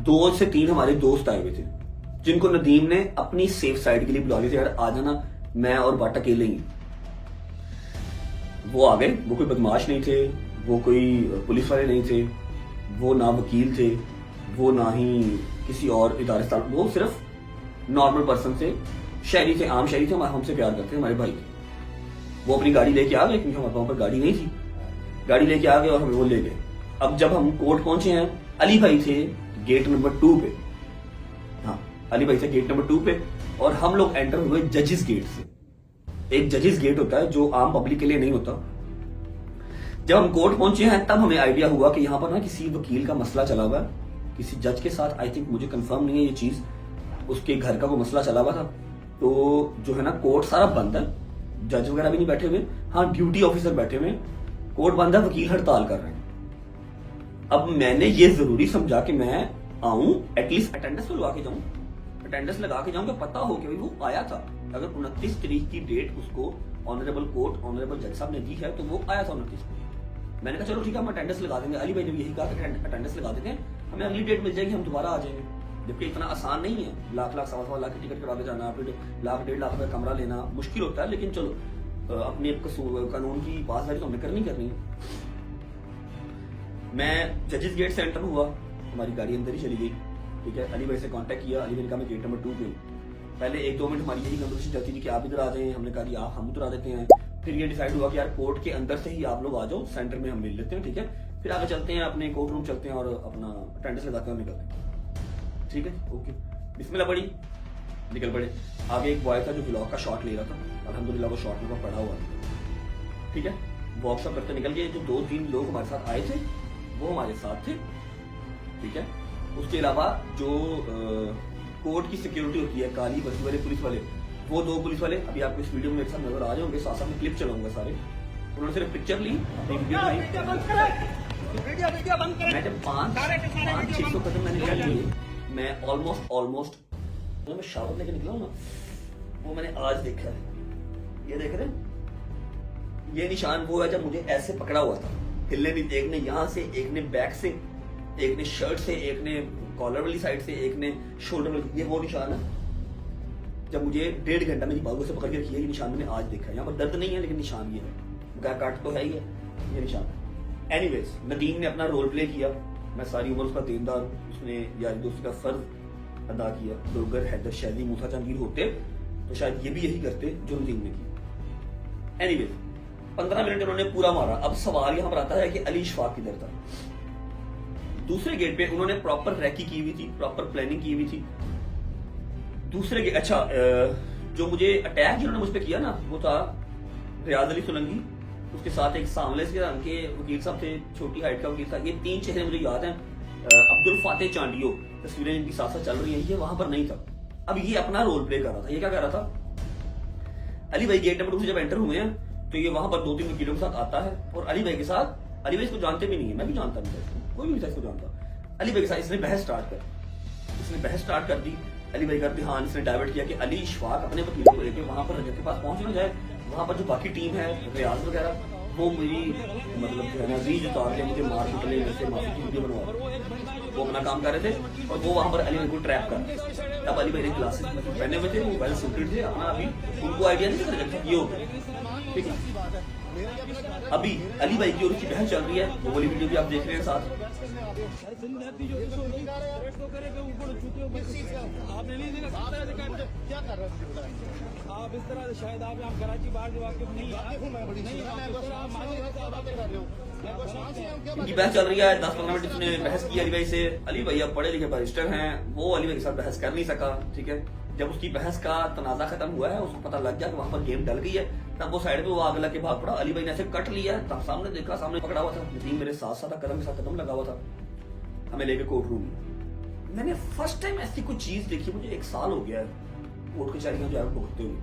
2 से 3 हमारे दोस्त आए हुए थे, जिनको नदीम ने अपनी सेफ साइड के लिए बुला लिया था, यार आ जाना, मैं और बाट अकेले ही। वो आ गए। वो कोई बदमाश नहीं थे, वो कोई पुलिस वाले नहीं थे, वो ना वकील थे, वो ना ही किसी और इदारे से, वो सिर्फ नॉर्मल पर्सन थे, शहरी थे, आम शहरी थे, हमसे प्यार करते हमारे भाई थे। वो अपनी गाड़ी लेके आ गए, क्योंकि हमारे पास पर गाड़ी नहीं थी, गाड़ी लेके आ गए और हमें वो ले गए। अब जब हम कोर्ट पहुंचे हैं, अली भाई थे गेट नंबर 2 पे, हाँ अली भाई थे गेट नंबर 2 पे, और हम लोग एंटर हुए जजेस गेट से। एक जजेस गेट होता है जो आम पब्लिक के लिए नहीं होता। जब हम कोर्ट पहुंचे हैं तब हमें आइडिया हुआ कि यहाँ पर ना किसी वकील का मसला चला हुआ है किसी जज के साथ। आई थिंक, मुझे कंफर्म नहीं है ये चीज, उसके घर का कोई मसला चला हुआ था। तो जो है ना, कोर्ट सारा बंद है, जज वगैरह भी नहीं बैठे हुए, हाँ ड्यूटी ऑफिसर बैठे हुए, कोर्ट बंद है, वकील हड़ताल कर रहे हैं। अब मैंने ये जरूरी समझा कि मैं आऊं, एटलीस्ट अटेंडेंस तो लगा के जाऊं, अटेंडेंस लगा के जाऊं कि पता हो कि भाई वो आया था। अगर 29 तारीख की डेट उसको ऑनरेबल कोर्ट, ऑनरेबल जज साहब ने दी है तो वो आया था 29 को। मैंने कहा चलो ठीक है, हम अटेंडेंस लगा देंगे। अली भाई ने भी यही कहा कि अटेंडेंस लगा देते हैं, हमें अगली डेट मिल जाएगी, हम दोबारा आ जाएंगे। जबकि इतना आसान नहीं है, लाख लाख सवा लाख की टिकट करा के जाना, फिर लाख 1.5 लाख रुपए कमरा लेना मुश्किल होता है। लेकिन चलो अपने कानून की पासदारी तो हमने करनी है। मैं जजेस गेट से एंटर हुआ, हमारी गाड़ी अंदर ही चली गई, ठीक है। अली भाई से कांटेक्ट किया, अली भाई ने कहा मैं गेट नंबर 2 पे हूँ। पहले 1-2 मिनट हमारी यही कन्वर्सेशन चलती थी कि आप इधर आ जाएं, हमने कहा यार हम उधर आ देते हैं। फिर ये डिसाइड हुआ कि यार कोर्ट के अंदर से ही आप लोग आ जाओ, सेंटर में हम मिल लेते हैं, ठीक है। फिर आगे चलते हैं, अपने कोर्ट रूम चलते हैं और अपना अटेंडेंस लगाते हैं और निकलते हैं, ठीक है, ओके। बिस्मिल्लाह पड़ी, निकल पड़े। आगे एक बॉय था जो ब्लॉग का शॉट ले रहा था, अल्हम्दुलिल्लाह वो शॉट में पड़ा हुआ था, ठीक है। वर्कशॉप करते निकल गए। जो 2-3 लोग हमारे साथ आए थे वो हमारे साथ थे, ठीक है। उसके अलावा जो कोर्ट की सिक्योरिटी होती है, काली बत्ती वाले पुलिस वाले, वो 2 पुलिस वाले अभी आपको इस वीडियो में मेरे साथ नजर आ जाएंगे, साथ साथ में क्लिप चलाऊंगा सारे। उन्होंने सिर्फ पिक्चर ली, अपनी वीडियो बनाई। मैं जब 500-600 कदम मैंने कर लिए, मैं ऑलमोस्ट मैं शावर लेके निकला हूं ना, वो मैंने आज देखा है। ये देख रहे हैं, ये निशान वो है जब मुझे ऐसे पकड़ा हुआ था, हिलने नहीं। एक ने यहाँ से, एक ने बैक से, एक ने शर्ट से, एक ने कॉलर वाली साइड से, एक ने शोल्डर वाली। ये वो निशान है जब मुझे 1.5 घंटा मेरी बालों से पकड़ के रखी है। ये निशान मैंने आज देखा है। यहाँ पर दर्द नहीं है लेकिन निशान ये है, काट तो है ही है, ये निशान। एनीवेज, नदीम ने अपना रोल प्ले किया, मैं सारी उम्र उसका देनदार हूं। उसने यारी दोस्ती का फर्ज अदा किया। डोगर, हैदर, शैली, मूसा जहांगीर होते तो शायद ये भी यही करते जो नदीम ने किया। एनीवेज, 15 मिनट उन्होंने पूरा मारा। अब सवाल यहां पर आता है कि अली इशफाक किधर था। दूसरे गेट पे उन्होंने प्रॉपर रैकी की हुई थी, प्रॉपर प्लानिंग की हुई थी। दूसरे गेट, अच्छा, जो मुझे अटैक जिन्होंने मुझ पर किया ना, वो था रियाज अली सोलंकी, उसके साथ एक सांवले से रंग के वकील साहब थे, छोटी हाइट का वकील था। ये 3 चेहरे मुझे याद हैं। अब्दुल फातेह चांडियो, तस्वीरें इनकी साथ साथ चल रही हैं, ये वहां पर नहीं था। अब ये अपना रोल प्ले कर रहा था। ये क्या कर रहा था, अली भाई गेट नंबर 2 से जब एंटर हुए हैं तो ये वहां पर 2-3 वकीलों के साथ आता है और अली भाई के साथ, अली भाई इसको जानते भी नहीं है, मैं भी जानता नहीं था, कोई भी नहीं था इसको जानता। अली भाई के साथ इसने बहस स्टार्ट कर दी। अली भाई का ध्यान इसने डाइवर्ट किया कि अली इशफाक अपने वकीलों को लेकर वहां पर रजत के पास पहुंच ना जाए। वहां पर जो बाकी टीम है, रियाज वगैरह, वो मेरी मतलब जो है ना रीज उतार के मुझे मार कुटले से माफी की वीडियो बनवा, वो अपना काम कर रहे थे और वो वहां पर अली भाई को ट्रैप कर। तब अली भाई ने ग्लासेस पहने हुए थे, वो वेल सूटेड थे, अपना अभी उनको आइडिया नहीं था रजत ये हो गया, ठीक है। अभी अली भाई की और उसकी बहस चल रही है, वो वाली वीडियो भी आप देख रहे हैं साथ। आप इस तरह शायद आप कराची बाहर जो वाकिफ नहीं इनकी बहस चल रही है। 10-15 मिनट इसने बहस की अली भाई से। अली भाई अब पढ़े लिखे बैरिस्टर हैं, वो अली भाई के साथ बहस कर नहीं सका, ठीक है। जब उसकी बहस का तनाजा खत्म हुआ है, उसको पता लग गया कि वहां पर गेम डल गई है, तब वो साइड पे वो आगे लग के भाग पड़ा। अली भाई ने ऐसे कट लिया, तब सामने देखा, सामने पकड़ा हुआ था नदीम, मेरे साथ साथ कदम के साथ कदम लगा हुआ था, हमें लेके कोर्ट रूम में। मैंने फर्स्ट टाइम ऐसी कोई चीज देखी, मुझे 1 साल हो गया है कोर्ट कचहरियां जो है भुगतते हुए।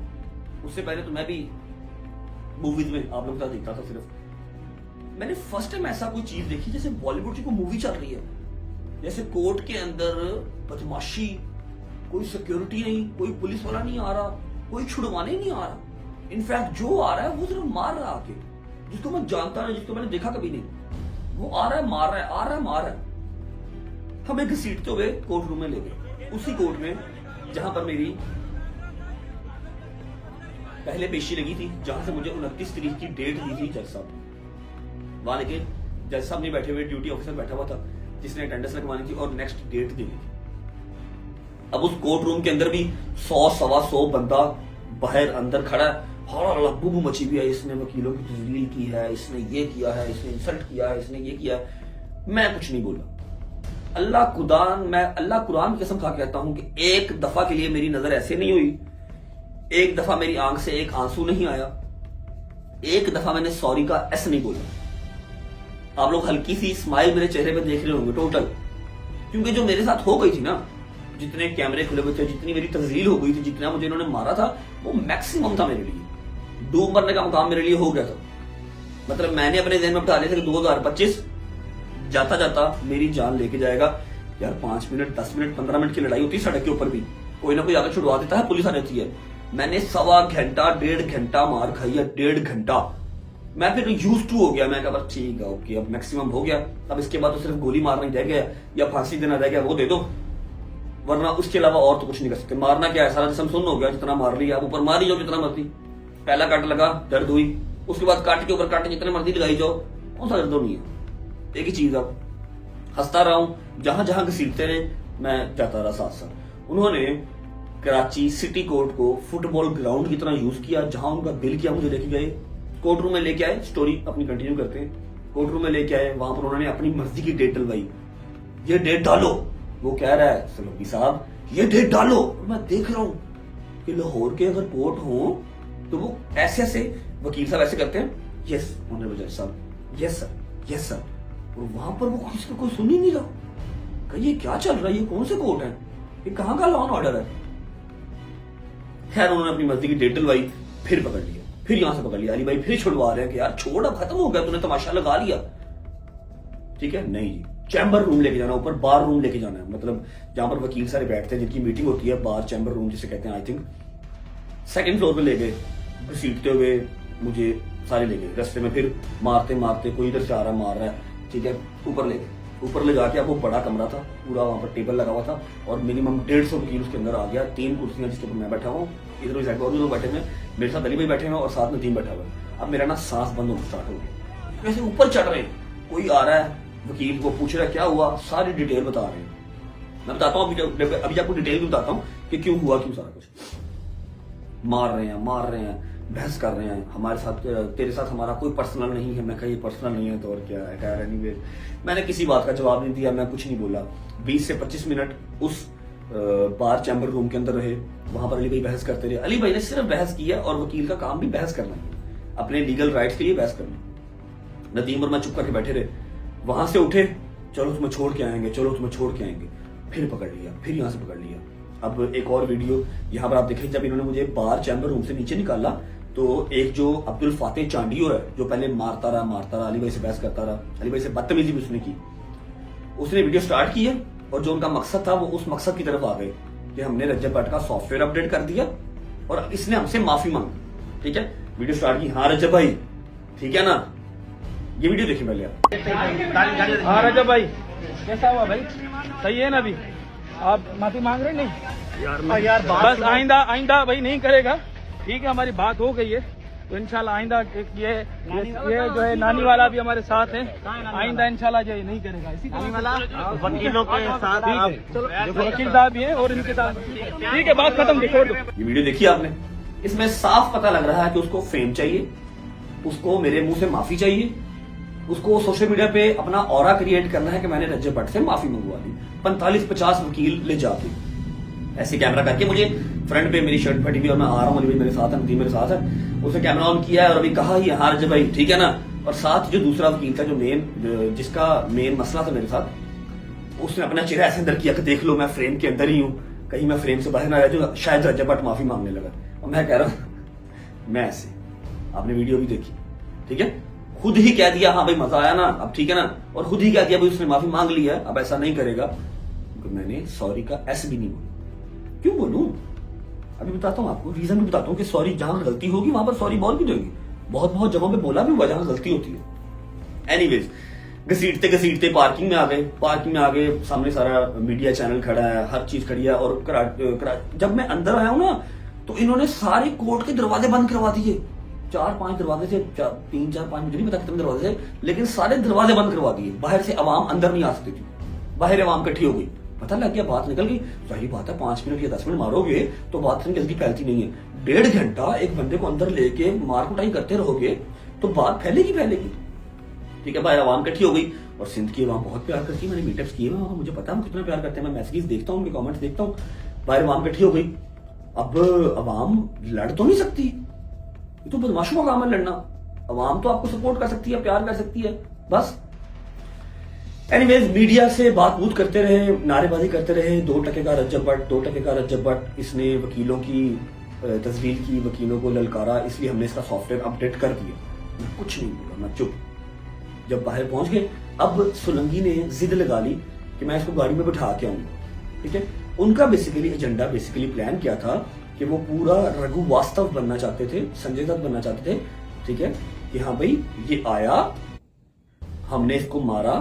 उससे पहले तो मैं भी मूवीज में आप लोगों का देखता था सिर्फ। मैंने फर्स्ट टाइम ऐसा कोई चीज देखी जैसे बॉलीवुड की कोई मूवी चल रही है, जैसे कोर्ट के अंदर बदमाशी, कोई सिक्योरिटी नहीं, कोई पुलिस वाला नहीं आ रहा, कोई छुड़वाने नहीं आ रहा। इनफैक्ट जो आ रहा है वो सिर्फ मार रहा है आके, जिसको मैं जानता नहीं, जिसको मैंने देखा कभी नहीं, वो आ रहा है मार रहा है, आ रहा है मार रहा है। हमें घसीटते हुए कोर्ट रूम में ले गए, उसी कोर्ट में जहां पर मेरी पहले पेशी लगी थी, जहां से मुझे 29 तारीख की डेट दी थी जज साहब। वहां लेकिन जज साहब नहीं बैठे हुए, ड्यूटी ऑफिसर बैठा हुआ था जिसने अटेंडेंस लगवानी थी और नेक्स्ट डेट देनी थी। अब उस कोर्ट रूम के अंदर भी 100-125 बंदा बाहर अंदर खड़ा है, हर बूबू मची हुई है, इसने वकीलों की तजलील की है, इसने ये किया है, इसने इंसल्ट किया है, इसने ये किया है। मैं कुछ नहीं बोला। मैं अल्लाह कुरान की कसम खा कहता हूं कि एक दफा के लिए मेरी नजर ऐसे नहीं हुई, एक दफा मेरी आंख से एक आंसू नहीं आया, एक दफा मैंने सॉरी का एस नहीं बोला। आप लोग हल्की सी स्माइल मेरे चेहरे पे देख रहे होंगे टोटल, क्योंकि जो मेरे साथ हो गई थी ना, जितने कैमरे खुले हुए थे, जितनी मेरी तजलील हो गई थी, जितना मुझे इन्होंने मारा था, वो मैक्सिमम था मेरे लिए। डूब मरने का मुकाम मेरे लिए हो गया था। मतलब मैंने अपने ज़हन में बिठा लिया था कि 2025 जाता जाता मेरी जान लेके जाएगा। यार 5 मिनट 10 मिनट 15 मिनट की लड़ाई होती है सड़क के ऊपर भी, कोई ना कोई आगे छुड़वा देता है, पुलिस आ जाती है। मैंने 1.25 घंटा 1.5 घंटा मार खाई है, 1.5 घंटा। मैं फिर यूज टू हो गया, मैं कहा बस ठीक है ओके अब मैक्सिमम हो गया, अब इसके बाद तो सिर्फ गोली मारना ही रह गया या फांसी देना रह गया, वो दे दो, वरना उसके अलावा और तो कुछ नहीं कर सकते। मारना क्या है, सारा जिसम सुन्न हो गया, जितना मार लिया, आप ऊपर मार ही जाओ जितना मर्जी। पहला कट लगा दर्द हुई, उसके बाद काट के ऊपर काट जितने मर्जी लगाई जाओ, कौन सा दर्द नहीं है। एक ही चीज, अब हंसता रहा हूं, जहां जहां घसीटते रहे मैं जाता रहा साथ साथ। उन्होंने कराची सिटी कोर्ट को फुटबॉल ग्राउंड की तरह यूज किया, जहां उनका दिल किया मुझे लेके गए, कोर्ट रूम में लेके आए, स्टोरी अपनी कंटिन्यू करते हैं। कोर्ट रूम में लेके आए, वहां पर उन्होंने अपनी मर्जी की डेट डलवाई, ये डेट डालो, वो कह रहा है सलोबी साहब ये डेट डालो, और मैं देख रहा हूं कि लाहौर के अगर कोर्ट हो तो वो ऐसे ऐसे वकील साहब ऐसे करते हैं, यस ऑनरेबल जज साहब, यस सर यस सर, और वहां पर वो किसी को कोई सुन ही नहीं रहा। कहिए क्या चल रहा है, ये कौन से कोर्ट है, ये कहां का लॉ एंड ऑर्डर है। खैर उन्होंने अपनी मर्जी की डेट डलवाई, फिर पकड़ लिया, फिर यहां से पकड़ लिया, अली भाई फिर छुड़वा रहे हैं कि यार छोड़ अब खत्म हो गया, तूने तमाशा लगा लिया। ठीक है, नहीं जी, चैम्बर रूम लेके जाना, ऊपर बार रूम लेके जाना है, मतलब जहां पर वकील सारे बैठते हैं, जिनकी मीटिंग होती है, बार चैम्बर रूम जिसे कहते हैं। आई थिंक 2nd फ्लोर पे ले गए, घसीटते हुए मुझे सारे ले गए, रास्ते में फिर मारते मारते, कोई इधर से आ रहा मार रहा है, ठीक है, ऊपर ले गए। ऊपर ले जाके, अब वो बड़ा कमरा था पूरा, वहां पर टेबल लगा हुआ था और मिनिमम 150 वकील उसके अंदर आ गया, 3 कुर्सियां जिसके ऊपर मैं बैठा हूँ, इधर इस और लोग बैठे हुए, मेरे साथ अली भाई बैठे हुए और साथ में 3 बैठा हुआ है। अब मेरा ना सांस बंद होना स्टार्ट हो गया, वैसे ऊपर चढ़ रहे, कोई आ रहा है वकील को पूछ रहा है क्या हुआ, सारी डिटेल बता रहे हैं। मैं बताता हूँ अभी आपको डिटेल भी बताता हूँ कि क्यों हुआ, क्यों सारा कुछ। मार रहे हैं, बहस कर रहे हैं, हमारे साथ, तेरे साथ हमारा कोई पर्सनल नहीं है। मैं कहा ये पर्सनल नहीं है तो और क्या है। एनीवे मैंने किसी बात का जवाब नहीं दिया, मैं कुछ नहीं बोला। 20 से 25 मिनट उस बार चैम्बर रूम के अंदर रहे, वहां पर अली भाई बहस करते रहे। अली भाई ने सिर्फ बहस किया, और वकील का काम भी बहस करना है, अपने लीगल राइट्स के लिए बहस करना। नदीम और मैं चुप करके बैठे रहे, वहां से उठे, चलो तुम्हें छोड़ के आएंगे, चलो तुम्हें छोड़ के आएंगे, फिर पकड़ लिया, फिर यहां से पकड़ लिया। अब एक और वीडियो यहाँ पर आप देखें, जब इन्होंने मुझे बार चैम्बर रूम से नीचे निकाला तो एक जो अब्दुल फातेह चांडियो है, जो पहले मारता रहा, अली भाई से बहस करता रहा, अली भाई से बदतमीजी भी उसने की, उसने वीडियो स्टार्ट की है, और जो उनका मकसद था वो उस मकसद की तरफ आ गए कि हमने रज्जब भट्ट का सॉफ्टवेयर अपडेट कर दिया और इसने हमसे माफी मांगी। ठीक है, वीडियो स्टार्ट की, हाँ रज्जब भाई ठीक है ना, ये वीडियो देखिए पहले आप। हाँ रजब भाई कैसा हुआ भाई, सही है ना, अभी आप माफी मांग रहे नहीं यार बस आइंदा भाई नहीं करेगा, ठीक है, हमारी बात हो गई है, तो इंशाल्लाह आइंदा ये जो है नानी वाला भी हमारे साथ है, आइंदा इंशाल्लाह जो नहीं करेगा। इसी वकीलों के साथ चलो वकील साहब भी हैं और इनके साथ, ठीक है, बात खत्म, छोड़ दो। ये वीडियो देखी आपने, इसमें साफ पता लग रहा है कि उसको फेम चाहिए, उसको मेरे मुंह से माफी चाहिए, उसको सोशल मीडिया पे अपना ऑरा क्रिएट करना है कि मैंने रज्जब भट्ट से माफी मंगवा दी। 45-50 वकील ले जाके ऐसे कैमरा करके, मुझे फ्रंट पे मेरी शर्ट फटी हुई और मैं आ रहा हूँ, अली भाई मेरे साथ है, नदीम मेरे साथ है, उसने कैमरा ऑन किया है और अभी कहा ही हाँ रज्जब भाई ठीक है ना, और साथ जो दूसरा वकील था जो जिसका मेन मसला था मेरे साथ, उसने अपना चेहरा ऐसे अंदर किया कि देख लो मैं फ्रेम के अंदर ही हूँ, कहीं मैं फ्रेम से बाहर ना आ जाऊँ, शायद रज्जब भट्ट माफी मांगने लगा। और मैं कह रहा हूँ मैं ऐसे, आपने वीडियो भी देखी, ठीक है, खुद ही कह दिया हाँ भाई मजा आया ना, अब ठीक है ना, और खुद ही कह दिया भाई उसने माफी मांग ली है, अब ऐसा नहीं करेगा। मैंने सॉरी का एस भी नहीं बोला, क्यों बोलूं, अभी बताता हूं आपको, रीजन भी बताता हूं कि सॉरी जहां गलती होगी वहां पर सॉरी बोल भी देंगे, बहुत जगहों पे बोला भी हुआ जहां गलती होती है। एनीवेज घसीटते पार्किंग में आ गए, सामने सारा मीडिया चैनल खड़ा है, हर चीज खड़ी है, और जब मैं अंदर आया हूं ना तो इन्होंने सारे कोर्ट के दरवाजे बंद करवा दिए, 4-5 दरवाजे थे, 3-4-5 मुझे नहीं पता कितने दरवाजे थे, लेकिन सारे दरवाजे बंद करवा दिए, बाहर से आवाम अंदर नहीं आ सकती थी, बाहर आवाम इकट्ठी हो गई, पता लग गया, बात निकल गई। सही बात है, 5 मिनट या 10 मिनट मारोगे तो बात इतनी जल्दी फैलती नहीं है, 1.5 घंटा एक बंदे को अंदर लेके मार कुटाई करते रहोगे तो बात फैलेगी। ठीक है, बाहर आवाम इकट्ठी हो गई, और सिंध की आवाम बहुत प्यार करती है, मैंने मीटअप्स किए हैं, मुझे पता है कितना प्यार करते हैं, मैं मैसेजेस देखता हूँ, उनके कमेंट्स देखता हूँ, बाहर आवाम इकट्ठी हो गई। अब आवाम लड़ तो नहीं सकती, ये तो बदमाशों का काम है लड़ना, आवाम तो आपको सपोर्ट कर सकती है, प्यार कर सकती है, बस। एनीवेज मीडिया से बात करते रहे, नारेबाजी करते रहे, 2% का रज्जब भट्ट, इसने वकीलों की तस्वीर की, वकीलों को ललकारा, इसलिए हमने इसका सॉफ्टवेयर अपडेट कर दिया। मैं कुछ नहीं बोला, मैं चुप। जब बाहर पहुंच गए अब सोलंकी ने जिद लगा ली कि मैं इसको गाड़ी में बिठा के आऊंगा, ठीक है। उनका बेसिकली एजेंडा, बेसिकली प्लान क्या था कि वो पूरा रघु वास्तव बनना चाहते थे, संजय दत्त बनना चाहते थे, ठीक है, कि हाँ भाई ये आया, हमने इसको मारा,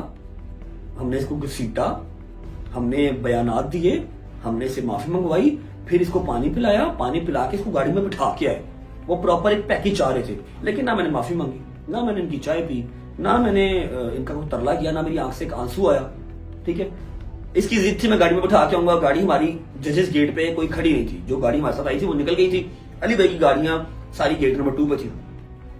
हमने इसको घसीटा, हमने बयानात दिए, हमने इसे माफी मंगवाई, फिर इसको पानी पिलाया, पानी पिला के इसको गाड़ी में बिठा के आए। वो प्रॉपर एक पैकेज चाह रहे थे, लेकिन ना मैंने माफी मांगी, ना मैंने इनकी चाय पी, ना मैंने इनका कोई तरला किया, ना मेरी आंख से एक आंसू आया, ठीक है। इसकी जिद थी मैं गाड़ी में बिठा के आऊंगा। गाड़ी हमारी जजेस गेट पे कोई खड़ी नहीं थी, जो गाड़ी हमारे साथ आई थी वो निकल गई थी। अली भाई की गाड़ियां सारी गेट नंबर 2 पे थी।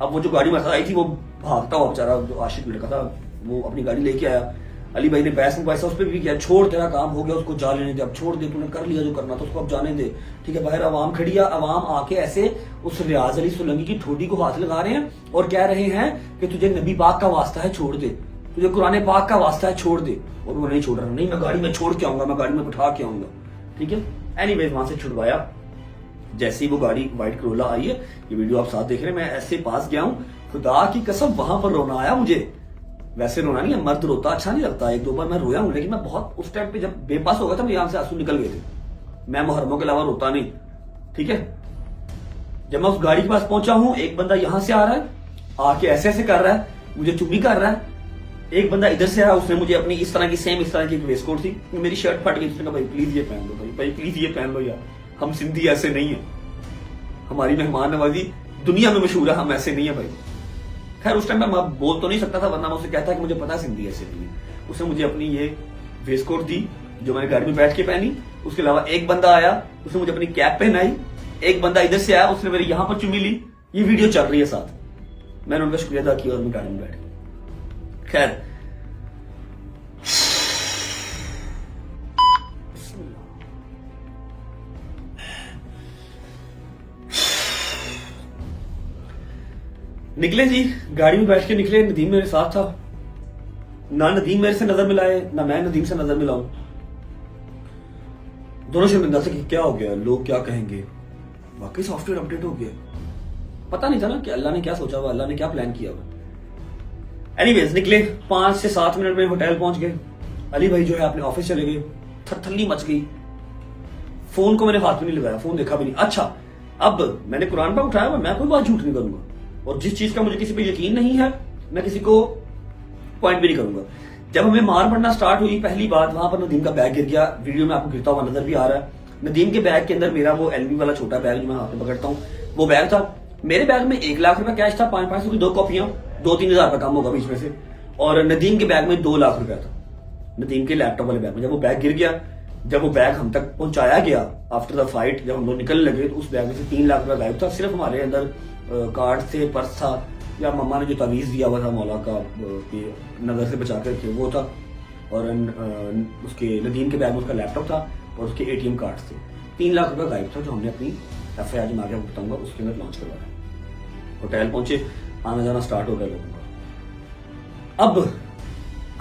अब वो जो गाड़ी हमारे साथ आई थी वो भागता हुआ बेचारा जो आशिक लड़का था वो अपनी गाड़ी लेके आया। अली भाई ने बहस में पैसा उस पर भी किया, छोड़ तेरा काम हो गया, उसको जा लेने दे, अब छोड़ दे, तूने कर लिया जो करना था, उसको अब जाने दे, ठीक है। बाहर आवाम खड़ी है, आवाम आके ऐसे उस रियाज अली सोलंकी की ठोडी को हाथ लगा रहे हैं और कह रहे हैं कि तुझे नबी पाक का वास्ता है छोड़ दे, तुझे कुरान पाक का वास्ता है छोड़ दे। और वो नहीं छोड़ रहा, नहीं मैं गाड़ी में छोड़ के आऊंगा, मैं गाड़ी में बिठा के आऊंगा, ठीक है। एनीवेज वहां से छुड़वाया। जैसे ही वो गाड़ी व्हाइट करोला आई है, ये वीडियो आप साथ देख रहे हैं, मैं ऐसे पास गया हूं, खुदा की कसम वहां पर रोना आया मुझे। वैसे रोना नहीं है, मर्द रोता अच्छा नहीं लगता, 1-2 बार मैं रोया हूं, लेकिन मैं बहुत उस टाइम पे जब बेबस हो गया था मेरी आंख से आंसू निकल गए थे। मैं मुहर्रमों के अलावा रोता नहीं, ठीक है। जब मैं उस गाड़ी के पास पहुंचा हूं, एक बंदा यहां से आ रहा है, आके ऐसे ऐसे कर रहा है, मुझे चुम्मी कर रहा है। एक बंदा इधर से आया, उसने मुझे अपनी इस तरह की सेम इस तरह की वेस्ट कोट थी, मेरी शर्ट फट गई, उसने कहा भाई प्लीज ये पहन लो, भाई प्लीज ये पहन लो यार, हम सिंधी ऐसे नहीं है, हमारी मेहमान नवाजी दुनिया में मशहूर है, हम ऐसे नहीं है भाई। खैर उस टाइम मैं बोल तो नहीं सकता था, वरना मैं उसे कहता कि मुझे पता है सिंधी ऐसे नहीं है। उसने मुझे अपनी ये वेस्ट कोट दी जो मैंने गाड़ी में बैठ के पहनी। उसके अलावा एक बंदा आया, उसने मुझे अपनी कैप पहनाई। एक बंदा इधर से आया, उसने मेरे यहां पर चुम्मी ली। ये वीडियो चल रही है साथ, मैंने उनका शुक्रिया अदा किया और मैं गाड़ी में बैठ गया। खैर निकले जी, गाड़ी में बैठ के निकले। नदीम मेरे साथ था, ना नदीम मेरे से नजर मिलाए ना मैं नदीम से नजर मिलाऊं। दोनों शर्मिंदा से कि क्या हो गया, लोग क्या कहेंगे, वाकई सॉफ्टवेयर अपडेट हो गया। पता नहीं था ना कि अल्लाह ने क्या सोचा हुआ, अल्लाह ने क्या प्लान किया हुआ। एनीवेज निकले, 5 से 7 मिनट में होटल पहुंच गए। अली भाई जो है अपने ऑफिस चले गए, थरथल्ली मच गई। फोन को मैंने हाथ में नहीं लगाया, फोन देखा भी नहीं। अच्छा, अब मैंने कुरान पर उठाया हुआ, मैं कोई बात झूठ नहीं करूंगा, और जिस चीज का मुझे किसी पे यकीन नहीं है मैं किसी को पॉइंट भी नहीं करूंगा। जब हमें मार पड़ना स्टार्ट हुई, पहली बात वहां पर नदीम का बैग गिर गया। वीडियो में आपको गिरता हुआ नजर भी आ रहा है। नदीम के बैग के अंदर मेरा वो एलबी वाला छोटा बैग जो मैं हाथ में पकड़ता हूँ वो बैग था। मेरे बैग में 1 लाख रुपया कैश था, 500 की 2 कॉपियां, 2-3 हजार रुपया कम होगा बीच में से। और नदीम के बैग में 2 लाख रुपया था, नदीम के लैपटॉप वाले बैग में। जब वो बैग गिर गया, जब वो बैग हम तक पहुंचाया गया आफ्टर द फाइट, जब हम लोग निकलने लगे तो उस बैग में से 3 लाख रुपया गायब था। सिर्फ हमारे अंदर कार्ड थे, पर्स था, या मम्मा ने जो तवीज दिया हुआ था मौला का कि नजर से बचा कर वो था, और उसके नदीम के बैग में उसका लैपटॉप था और उसके ATM कार्ड थे। 3 लाख रुपया गायब था, जो हमने अपनी FIR जो मैं आगे बताऊंगा उसके अंदर लॉन्च करवाया। होटल पहुंचे, आना जाना स्टार्ट हो गया लोगों का। अब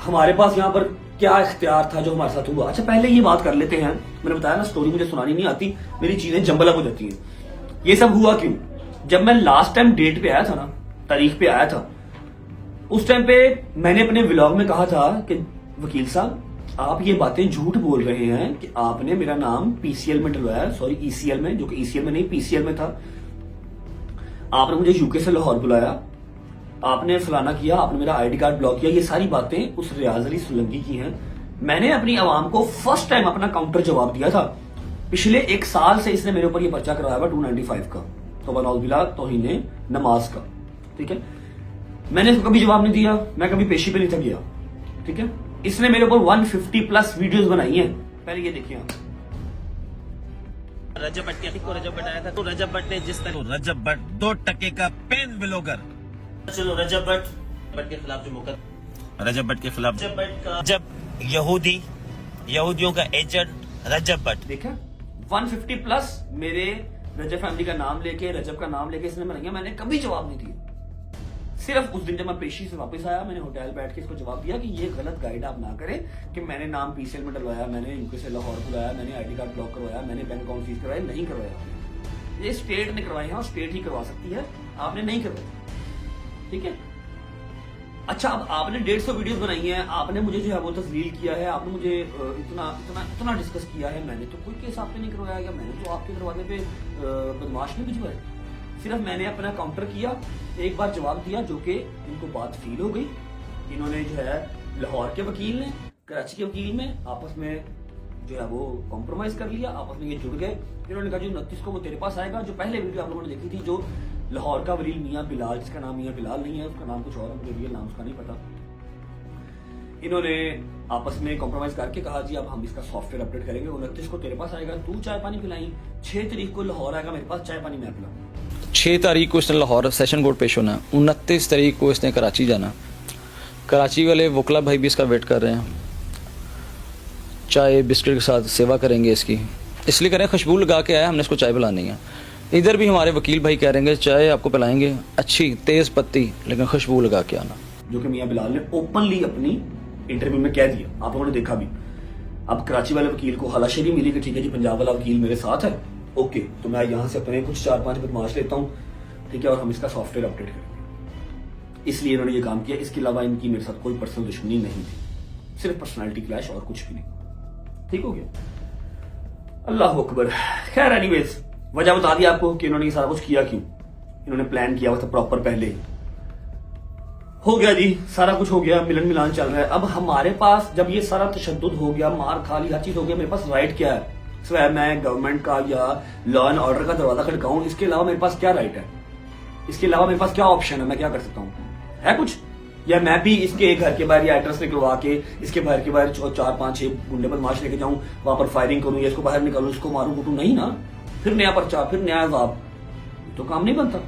हमारे पास यहाँ पर क्या इख्तियार था जो हमारे साथ हुआ। अच्छा, पहले ये बात कर लेते हैं, मैंने बताया ना स्टोरी मुझे सुनानी नहीं आती, मेरी चीजें जंबल अप हो जाती हैं। ये सब हुआ क्यों? जब मैं लास्ट टाइम डेट पे आया था ना, तारीख पे आया था, उस टाइम पे मैंने अपने व्लॉग में कहा था कि वकील साहब आप ये बातें झूठ बोल रहे हैं कि आपने मेरा नाम PCL में डलवाया, सॉरी ECL में, जो कि ECL में नहीं PCL में था। आपने मुझे UK से लाहौर बुलाया, आपने फलाना किया, आपने मेरा ID कार्ड ब्लॉक किया। ये सारी बातें उस रियाज अली सोलंकी की हैं। मैंने अपनी आवाम को फर्स्ट टाइम अपना काउंटर जवाब दिया था। पिछले 1 साल से इसने मेरे ऊपर ये पर्चा करवाया हुआ 295 का, तौहीन नमाज का, ठीक है। मैंने इसको कभी जवाब नहीं दिया, मैं कभी पेशी पे नहीं था गया, ठीक है। इसने मेरे ऊपर 150+ वीडियोस बनाई हैं। पहले ये देखिए आप। रजब भट्ट को रजब भट्ट आया था, तो रजब भट्ट ने जिस तरह रजब भट्ट 2 टके का पेन ब्लॉगर, चलो रजब भट्ट के खिलाफ जो मुकदमा, रजब भट्ट के खिलाफ, रजब भट्ट का जब यहूदियों का एजेंट रजब भट्ट, देखा 150+ मेरे रजब फैमिली का नाम लेके, रजब का नाम लेके इसने बनाया। मैंने कभी जवाब नहीं दिया। सिर्फ उस दिन जब मैं पेशी से वापस आया, मैंने होटल बैठ के इसको जवाब दिया कि ये गलत गाइड आप ना करें कि मैंने नाम PCL में डलवाया, मैंने UK से लाहौर बुलाया, मैंने ID कार्ड ब्लॉक करवाया, मैंने बैंक अकाउंट सीज करवाया, नहीं करवाया। ये स्टेट ने करवाए हैं और स्टेट ही करवा सकती है, आपने नहीं करवाया, ठीक है। अच्छा, अब आपने 150 वीडियोस बनाई हैं, आपने मुझे जो है वो तस्लील किया है, आपने मुझे इतना इतना इतना डिस्कस किया है, मैंने तो कोई केस आपने नहीं करवाया, या मैंने तो आपके दरवाजे पे बदमाश नहीं भिजवाए। सिर्फ मैंने अपना काउंटर किया, एक बार जवाब दिया, जो कि इनको बात फील हो गई। इन्होंने जो है लाहौर के वकील ने कराची के वकील में आपस में जो है वो कॉम्प्रोमाइज कर लिया, आपस में ये जुड़ गए। इन्होंने कहा जो 29 को वो तेरे पास आएगा। जो पहले वीडियो आप लोगों ने देखी थी, जो लाहौर का वकील मियां बिलाल, जिसका नाम मियां बिलाल नहीं है, उसका नाम कुछ और है, मुझे रियल नाम उसका नहीं पता। इन्होंने आपस में कॉम्प्रोमाइज करके कहा जी अब हम इसका सॉफ्टवेयर अपडेट करेंगे, 29 को तेरे पास आएगा, तू चाय पानी पिलाई, 6 तारीख को लाहौर आएगा मेरे पास, चाय पानी मैं पिलाऊं। 6 तारीख को इसने लाहौर सेशन कोर्ट पेश होना, 29 तारीख को इसने कराची जाना। कराची वाले वकला भाई भी इसका वेट कर रहे हैं, चाय बिस्किट के साथ सेवा करेंगे इसकी, इसलिए करें खुशबू लगा के आया, हमने इसको चाय पिलानी है। इधर भी हमारे वकील भाई कह रहे हैं चाय आपको पिलाएंगे अच्छी तेज पत्ती, लेकिन खुशबू लगा के आना, जो कि मियां बिलाल ने ओपनली अपनी इंटरव्यू में कह दिया, आप लोगों ने देखा भी। अब कराची वाले वकील को हलाशेरी मिली कि ठीक है जी पंजाब वाला वकील मेरे साथ है, ओके, तो मैं यहाँ से अपने कुछ 4-5 बदमाश लेता हूँ, ठीक है, और हम इसका सॉफ्टवेयर अपडेट करेंगे। इसलिए इन्होंने ये काम किया। इसके अलावा इनकी मेरे साथ कोई पर्सनल दुश्मनी नहीं थी, सिर्फ पर्सनैलिटी क्लैश और कुछ भी नहीं। ठीक हो गया, अल्लाह अकबर। खैर एनीवेज, वजह बता दी आपको कि इन्होंने ये सारा कुछ किया क्यों। इन्होंने प्लान किया हुआ था प्रॉपर, पहले ही हो गया जी, सारा कुछ हो गया, मिलन मिलान चल रहा है। अब हमारे पास जब ये सारा तशद्दुद हो गया, मार खा ली, हर चीज हो गया, मेरे पास राइट क्या है? सिवाय मैं गवर्नमेंट का या लॉ एंड ऑर्डर का दरवाजा खड़काऊं, इसके अलावा मेरे पास क्या राइट है? इसके अलावा मेरे पास क्या ऑप्शन है? मैं क्या कर सकता हूँ? है कुछ? या मैं भी इसके घर के बाहर या एड्रेस निकलवा के इसके घर के बाहर 4-5-6 गुंडे बदमाश लेके जाऊं, वहां पर फायरिंग करूं, या इसको बाहर निकालूं, इसको मारूं कूटूं? नहीं ना, फिर नया पर्चा, फिर नया जवाब, तो काम नहीं बनता।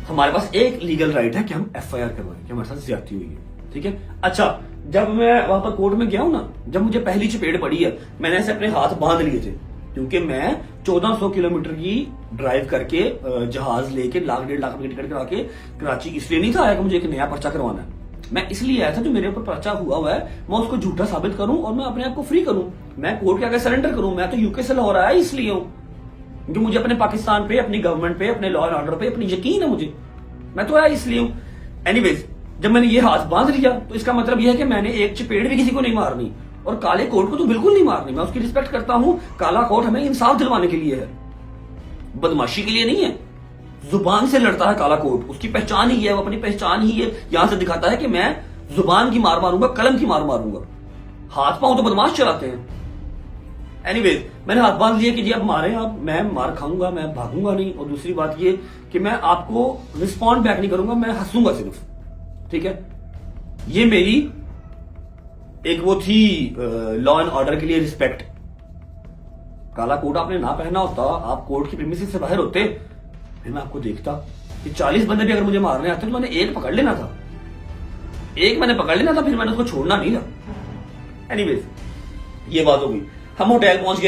हमारे पास एक लीगल राइट है कि हम FIR करवाएं कि हमारे साथ ज्यादती हुई है, ठीक है। अच्छा, जब मैं वहां पर कोर्ट में गया हूं ना, जब मुझे पहली चपेट पड़ी है, मैंने ऐसे अपने हाथ बांध लिए थे, क्योंकि मैं 1400 किलोमीटर की ड्राइव करके जहाज लेके 1.5 लाख रुपए की टिकट करा के कराची इसलिए नहीं था आया कि मुझे एक नया पर्चा करवाना है। मैं इसलिए आया था जो मेरे ऊपर पर्चा हुआ है मैं उसको झूठा साबित करूं और मैं अपने आप को फ्री करूं, मैं कोर्ट के आगे सरेंडर करूं। मैं तो यूके से लाहौर आया इसलिए हूं क्योंकि मुझे अपने पाकिस्तान पे, अपनी गवर्नमेंट पे, अपने लॉ एंड ऑर्डर पे अपनी यकीन है मुझे, मैं तो आया इसलिए हूं। एनीवेज, जब मैंने ये हाथ बांध लिया तो इसका मतलब यह है कि मैंने एक चपेट भी किसी को नहीं मारनी, और काले कोर्ट को तो बिल्कुल नहीं मारनी। मैं उसकी रिस्पेक्ट करता हूं, काला कोर्ट हमें इंसाफ दिलवाने के लिए है, बदमाशी के लिए नहीं है। जुबान से लड़ता है काला कोर्ट, उसकी पहचान ही है, वो अपनी पहचान ही है, यहां से दिखाता है कि मैं जुबान की मार मारूंगा, कलम की मार मारूंगा। हाथ पांव तो बदमाश चलाते हैं। एनीवेज, मैंने हाथ बांध लिया कि जी अब मारे आप, मैं मार खाऊंगा, मैं भागूंगा नहीं। और दूसरी बात ये कि मैं आपको रिस्पॉन्ड बैक नहीं करूंगा, मैं हंसूंगा सिर्फ, ठीक है। ये मेरी एक वो थी लॉ एंड ऑर्डर के लिए रिस्पेक्ट। काला कोट आपने ना पहना होता, आप कोर्ट की प्रीमिसेस से बाहर होते, फिर मैं आपको देखता कि 40 बंदे भी अगर मुझे मारने आते तो मैंने एक पकड़ लेना था, एक मैंने पकड़ लेना था, फिर मैंने उसको छोड़ना नहीं था। एनीवेज, ये बात हो गई। हम होटल पहुंच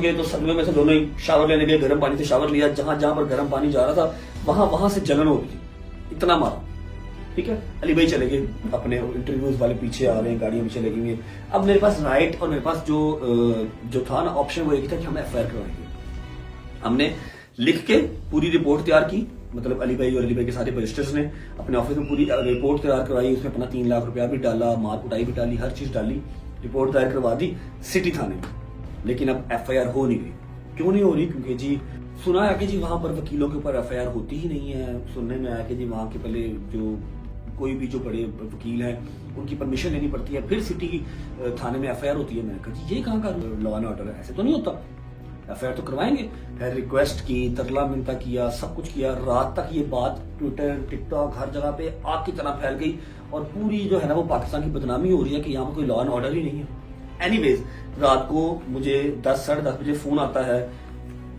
गए तो सदमे में से दोनों ही शावर लेने गए, गर्म पानी से शावर लिया, जहां जहां पर गर्म पानी जा रहा था वहां से जलन हो रही थी, इतना मारा, ठीक है। अली भाई चले गए, अपने इंटरव्यूज वाले पीछे आ रहे हैं, गाड़ियां पीछे लगी हुई है। अब मेरे पास राइट और मेरे पास जो था ना ऑप्शन, वो एक था कि हम FIR करवाएंगे। हमने लिख के पूरी रिपोर्ट तैयार की, मतलब अली भाई और अली भाई के सारे बैरिस्टर्स ने अपने ऑफिस में पूरी रिपोर्ट तैयार करवाई, उसमें अपना 3 लाख रुपया भी डाला, मार कुटाई भी डाली, हर चीज डाली, रिपोर्ट तैयार करवा दी सिटी थाने में। लेकिन अब FIR हो नहीं रही। क्यों नहीं हो रही? क्योंकि जी सुना है कि जी वहां पर वकीलों के ऊपर FIR होती ही नहीं है। सुनने में आया कि जी वहां के पहले जो कोई भी जो बड़े वकील हैं उनकी परमिशन लेनी पड़ती है, फिर सिटी थाने में FIR होती है। मैंने कहा जी ये कहाँ का लॉ एंड ऑर्डर है, ऐसे तो नहीं होता, FIR तो करवाएंगे। फिर रिक्वेस्ट की, तरला मिनता किया, सब कुछ किया। रात तक ये बात ट्विटर, टिकटॉक, हर जगह पे आग की तरह फैल गई और पूरी जो है ना वो पाकिस्तान की बदनामी हो रही है कि यहाँ पर कोई लॉ एंड ऑर्डर ही नहीं है। एनीवेज, रात को मुझे 10 साढ़े 10 बजे फोन आता है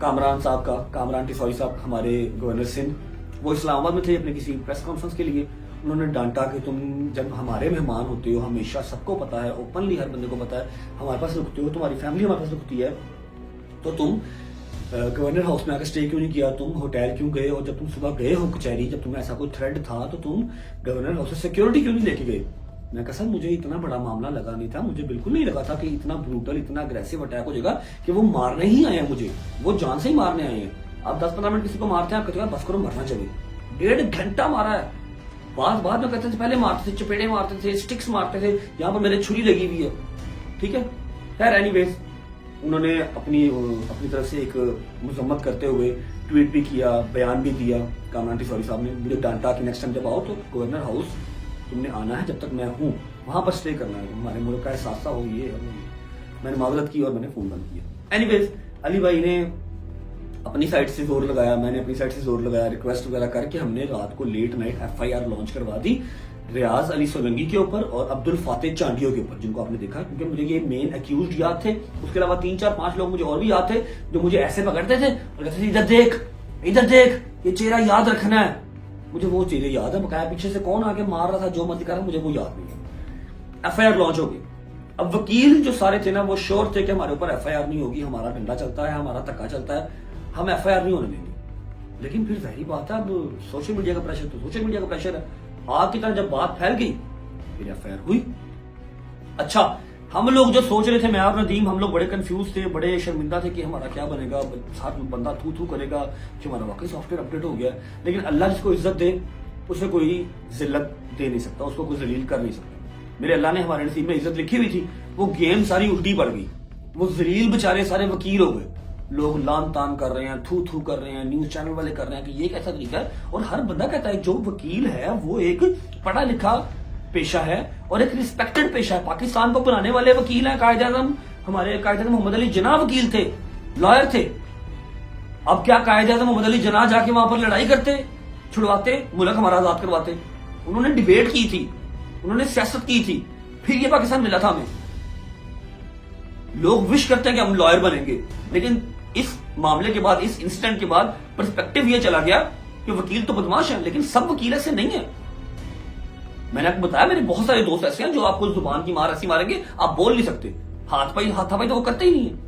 कामरान साहब का, कामरान टिसॉई साहब, हमारे गवर्नर सिंध। वो इस्लामाबाद में थे अपने किसी प्रेस कॉन्फ्रेंस के लिए। उन्होंने डांटा कि तुम जब हमारे मेहमान होते हो, हमेशा सबको पता है, ओपनली हर बंदे को पता है, हमारे पास रुकते हो, तुम्हारी फैमिली हमारे पास रुकती है, तो तुम गवर्नर हाउस में आकर स्टे क्यों नहीं किया, तुम होटल क्यों गए, और जब तुम सुबह गए हो कचहरी, जब तुम्हें ऐसा कोई थ्रेड था तो तुम गवर्नर हाउस से सिक्योरिटी क्यों नहीं लेके गए? मैं कहा सर मुझे इतना बड़ा मामला लगा नहीं था, मुझे बिल्कुल नहीं लगा था कि इतना ब्रूटल, इतना अग्रेसिव अटैक हो जाएगा कि वो मारने ही आए हैं मुझे, वो जान से ही मारने आए हैं। आप 10-15 मिनट किसी को मारते हैं, आप कहते हैं बस करो मरना चाहिए। 1.5 घंटा मारा है, बाद में कहते थे, पहले मारते थे, चपेड़े मारते थे, स्टिक्स मारते थे, यहाँ पर मेरे छुरी लगी हुई है, ठीक है। खैर एनीवेज, उन्होंने अपनी तरफ से एक मजम्मत करते हुए ट्वीट भी किया, बयान भी दिया। कामरान टिसौरी साहब ने मुझे डांटा कि नेक्स्ट टाइम जब आओ तो गवर्नर हाउस तुमने आना है, जब तक मैं हूँ वहां पर स्टे करना है, हमारे मुल्क का एहसास हो, ये है। मैंने माजरत की और मैंने फोन बंद किया। एनीवेज, अली भाई ने अपनी साइड से जोर लगाया, मैंने अपनी साइड से जोर लगाया, रिक्वेस्ट वगैरह करके हमने रात को लेट नाइट FIR लॉन्च करवा दी रियाज अली सोलंकी के ऊपर और अब्दुल फातेह चांडियो के ऊपर, जिनको आपने देखा, क्योंकि मुझे ये मेन अक्यूज्ड याद थे। उसके अलावा 3, 4, 5 लोग मुझे और भी याद थे जो मुझे ऐसे पकड़ते थे और कहते थे, इधर देख, ये चेहरा याद रखना है। मुझे वो चेहरे याद है, बकाया पीछे से कौन आके मार रहा था, जो मत कर रहा, मुझे वो याद नहीं है। FIR लॉन्च हो गई। अब वकील जो सारे थे ना, वो श्योर थे कि हमारे ऊपर FIR नहीं होगी, हमारा डंडा चलता है, हमारा धक्का चलता है, हम FIR नहीं होने देंगे। लेकिन फिर जाहिर बात है, अब सोशल मीडिया का प्रेशर तो सोशल मीडिया का प्रेशर है। आग की तरह जब बात फैल गई, फिर FIR हुई। अच्छा, हम लोग जो सोच रहे थे, मैं और नदीम, हम लोग बड़े कंफ्यूज थे, बड़े शर्मिंदा थे कि हमारा क्या बनेगा, साथ में बंदा थू करेगा कि हमारा वाकई सॉफ्टवेयर अपडेट हो गया। लेकिन अल्लाह जिसको इज्जत दे उसे कोई जिल्लत दे नहीं सकता, उसको कोई जलील कर नहीं सकता। मेरे अल्लाह ने हमारे नसीब में इज्जत लिखी हुई थी, वो गेम सारी उल्टी पड़ गई। वो जलील बेचारे सारे वकील हो गए। लोग लान तान कर रहे हैं, थू कर रहे हैं, न्यूज चैनल वाले कर रहे हैं कि ये कैसा तरीका है। और हर बंदा कहता है जो वकील है वो एक पढ़ा लिखा पेशा है और एक रिस्पेक्टेड पेशा है। पाकिस्तान को बनाने वाले वकील हैं कायद-ए-आज़म, हमारे कायद-ए-आज़म मोहम्मद अली जिन्ना वकील थे, लॉयर थे। अब क्या कायद-ए-आज़म मोहम्मद अली जिन्ना जाके वहां पर लड़ाई करते, छुड़वाते, मुल्क हमारा आजाद करवाते? उन्होंने डिबेट की थी, उन्होंने सियासत की थी, फिर ये पाकिस्तान मिला था हमें। लोग विश करते हैं कि हम लॉयर बनेंगे, लेकिन इस मामले के बाद, इस इंसिडेंट के बाद पर्सपेक्टिव ये चला गया कि वकील तो बदमाश है, लेकिन सब वकील ऐसे नहीं है। मैंने आपको बताया, मेरे बहुत सारे दोस्त ऐसे हैं जो आपको जुबान की मार ऐसी मारेंगे, आप बोल नहीं सकते, हाथापाई तो वो करते ही नहीं है।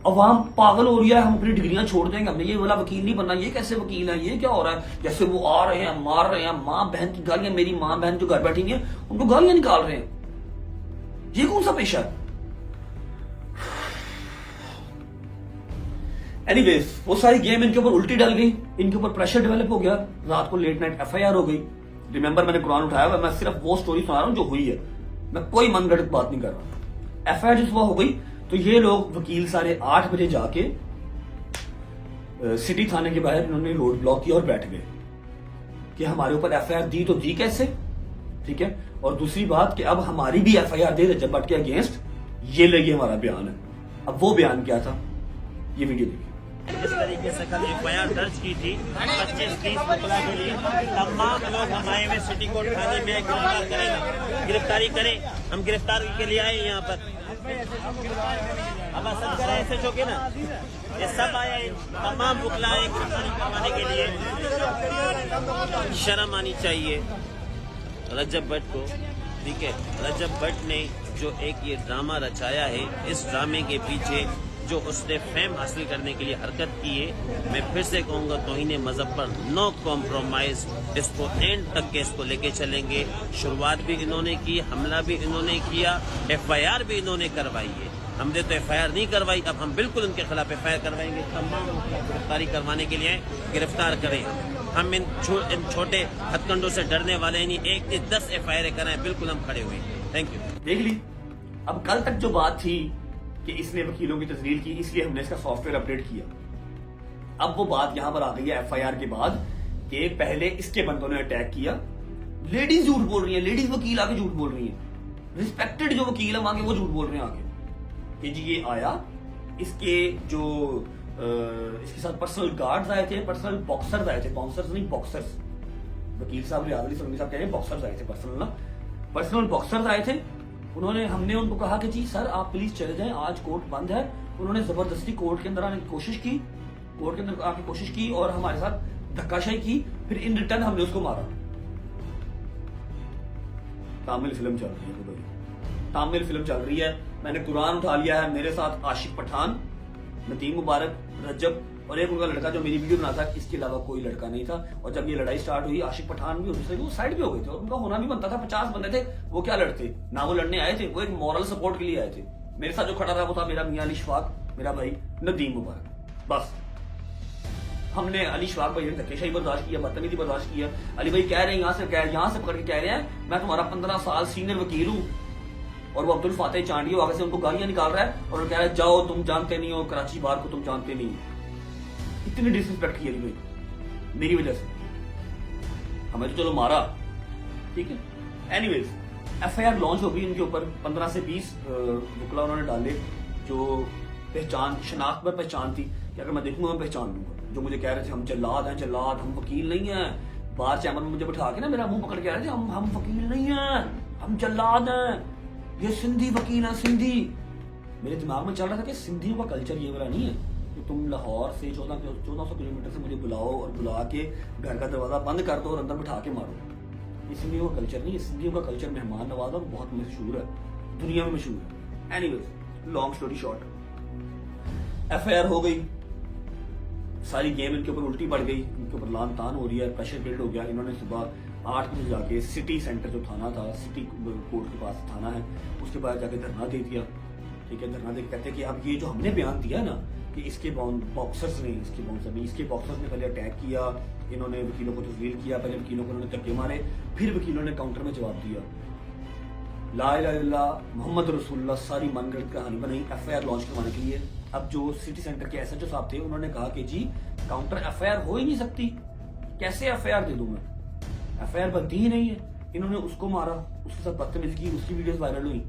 अवाम पागल हो रही है, हम अपनी डिग्रियां छोड़ देंगे, हमने ये वाला वकील नहीं बनना, ये कैसे वकील है, ये क्या हो रहा है। जैसे वो आ रहे हैं, मार रहे हैं, माँ बहन की गालियां, मेरी माँ बहन जो घर बैठी हुई है उनको गालियां निकाल रहे हैं। ये कौन सा पेशा है? एनीवेज, वो सारी गेम इनके ऊपर उल्टी डल गई, इनके ऊपर प्रेशर डेवलप हो गया, रात को लेट नाइट FIR हो गई। रिमेंबर, मैंने कुरान उठाया हुआ, मैं सिर्फ वो स्टोरी सुना रहा हूं जो हुई है, मैं कोई मनगढ़ंत बात नहीं कर रहा। FIR जिस सुबह हो गई तो ये लोग वकील साढ़े 8 बजे जाके सिटी थाने के बाहर इन्होंने रोड ब्लॉक किया और बैठ गए कि हमारे ऊपर FIR दी तो दी कैसे, ठीक है। और दूसरी बात कि अब हमारी भी FIR दे रजब भट्ट के अगेंस्ट, ये लगे हमारा बयान है। अब वो बयान क्या था, ये वीडियो देखिए। जिस तरीके से कल FIR दर्ज की थी 25-30 मुकला के लिए, तमाम लोग हम आए हुए सिटी कोर्ट थाने में गिरफ्तार करें, गिरफ्तारी करें, हम गिरफ्तारी के लिए आए यहाँ पर। अब सब कर ऐसे जो के ना, ये सब आए, तमाम मुकला आए गिरफ्तारी करवाने के लिए। शर्म आनी चाहिए रजब भट्ट को, ठीक है। रजब भट्ट ने जो एक ये ड्रामा रचाया है, इस ड्रामे के पीछे जो उसने फेम हासिल करने के लिए हरकत की है, मैं फिर से कहूंगा, तौहीन मजहब पर नो कॉम्प्रोमाइज, इसको एंड तक के इसको लेके चलेंगे। शुरुआत भी इन्होंने की, हमला भी इन्होंने किया, FIR भी इन्होंने करवाई है। हमने तो FIR नहीं करवाई, अब हम बिल्कुल उनके खिलाफ FIR करवाएंगे। तमाम गिरफ्तारी करवाने के लिए गिरफ्तार करें। हम इन छोटे हथकंडों से डरने वाले नहीं, 1 से 10 FIR कराएं, बिल्कुल हम खड़े हुए। Thank you. देख ली, अब कल तक जो बात थी कि इसने वकीलों की तस्दील की, इसलिए हमने इसका सॉफ्टवेयर अपडेट किया। अब वो बात यहां पर आ गई है FIR के बाद कि पहले इसके बंदों ने अटैक किया। लेडीज झूठ बोल रही है, लेडीज वकील आके झूठ बोल रही है, रिस्पेक्टेड जो वकील है वहां के वो झूठ बोल रहे हैं आगे कि जी ये आया, इसके जो इसके साथ पर्सनल गार्ड्स आए थे, पर्सनल बॉक्सर्स आए थे, बाउंसर्स नहीं बॉक्सर्स। वकील साहब रियाज अली सोलंकी साहब कह रहे हैं बॉक्सर्स आए थे, पर्सनल बॉक्सर्स आए थे। हमने उनको कहा कि जी सर आप प्लीज चले जाएं, आज कोर्ट बंद है। उन्होंने जबरदस्ती कोर्ट के अंदर आने की कोशिश की, कोर्ट के अंदर आने की कोशिश की और हमारे साथ धक्काशाही की, फिर इन रिटर्न हमने उसको मारा। तामिल फिल्म चल रही है भाई, तामिल फिल्म चल रही है। मैंने कुरान उठा लिया है, मेरे साथ आशिक पठान, नदीम मुबारक, रजब और एक उनका लड़का जो मेरी वीडियो बना था, इसके अलावा कोई लड़का नहीं था। और जब ये लड़ाई स्टार्ट हुई, आशिक पठान भी और दूसरे वो साइड पे हो गए थे और उनका होना भी बनता था। 50 बंदे थे, वो क्या लड़ते ना, वो लड़ने आए थे, वो एक मॉरल सपोर्ट के लिए आए थे। मेरे साथ जो खड़ा था वो था मेरा मियां अली शफाक, मेरा भाई नदीम मुबारक। बस हमने अली शवाक भाई ने धक्केशाही बर्दाश्त किया, बदतमीजी बर्दाश्त किया। अली भाई कह रहे हैं यहाँ से पकड़ के कह रहे हैं मैं तुम्हारा 15 साल सीनियर वकील हूँ, और वो अब्दुल फातेह चांडियो आगे से उनको गालियां निकाल रहा है और कह रहा है जाओ तुम जानते नहीं हो, कराची बार को तुम जानते नहीं हो। इतनी डिसरिस्पेक्ट की अली भाई मेरी वजह से। हमें तो चलो मारा, ठीक है। एनीवेज FIR लॉन्च हो गई इनके ऊपर। 15 से 20 वकला उन्होंने डाले जो पहचान शनाख्त पर पहचान थी कि अगर मैं देखूंगा मैं पहचान लूंगा। जो मुझे कह रहे थे हम जल्लाद हैं, जल्लाद, हम वकील नहीं हैं। बाहर चैम्बर में मुझे बिठा के ना मेरा मुंह पकड़ के कह रहे थे हम वकील नहीं हैं, हम जल्लाद हैं, ये सिंधी वकील है सिंधी। मेरे दिमाग में चल रहा था कि सिंधियों का कल्चर ये वाला नहीं है कि तुम लाहौर से 1400 किलोमीटर से मुझे बुलाओ और बुला के घर का दरवाजा बंद कर दो और अंदर बिठा के मारो। ये सिंधियों का कल्चर नहीं है। सिंधियों का कल्चर मेहमान नवाज और बहुत मशहूर है, दुनिया में मशहूर है। Anyways long story short, FIR हो गई, सारी गेम इनके ऊपर उल्टी पड़ गई, इनके ऊपर लान तान हो रही है, प्रेशर बिल्ड हो गया। इन्होंने सुबह 8 बजे जाके सिटी सेंटर जो थाना था, सिटी कोर्ट के पास थाना है, उसके बाद जाके धरना दे दिया। ठीक है, धरना दे कहते कि अब ये जो हमने बयान दिया ना कि इसके बॉक्सर्स ने इसके बॉक्सर्स ने पहले अटैक किया, इन्होंने वकीलों को तस्लील किया, पहले वकीलों को उन्होंने धक्के मारे, फिर वकीलों ने काउंटर में जवाब दिया। ला इलाहा इल्लल्लाह मोहम्मद रसूलुल्लाह सारी मनगढ़ंत कहानी बनाई FIR लॉन्च करवाने के लिए। अब जो सिटी सेंटर के SHO साहब थे उन्होंने कहा कि जी काउंटर FIR हो ही नहीं सकती, कैसे FIR दे दूं मैं, FIR बनती ही नहीं है। इन्होंने उसको मारा, उसके साथ बदतमीजी की, उसकी वीडियोस वायरल हुई।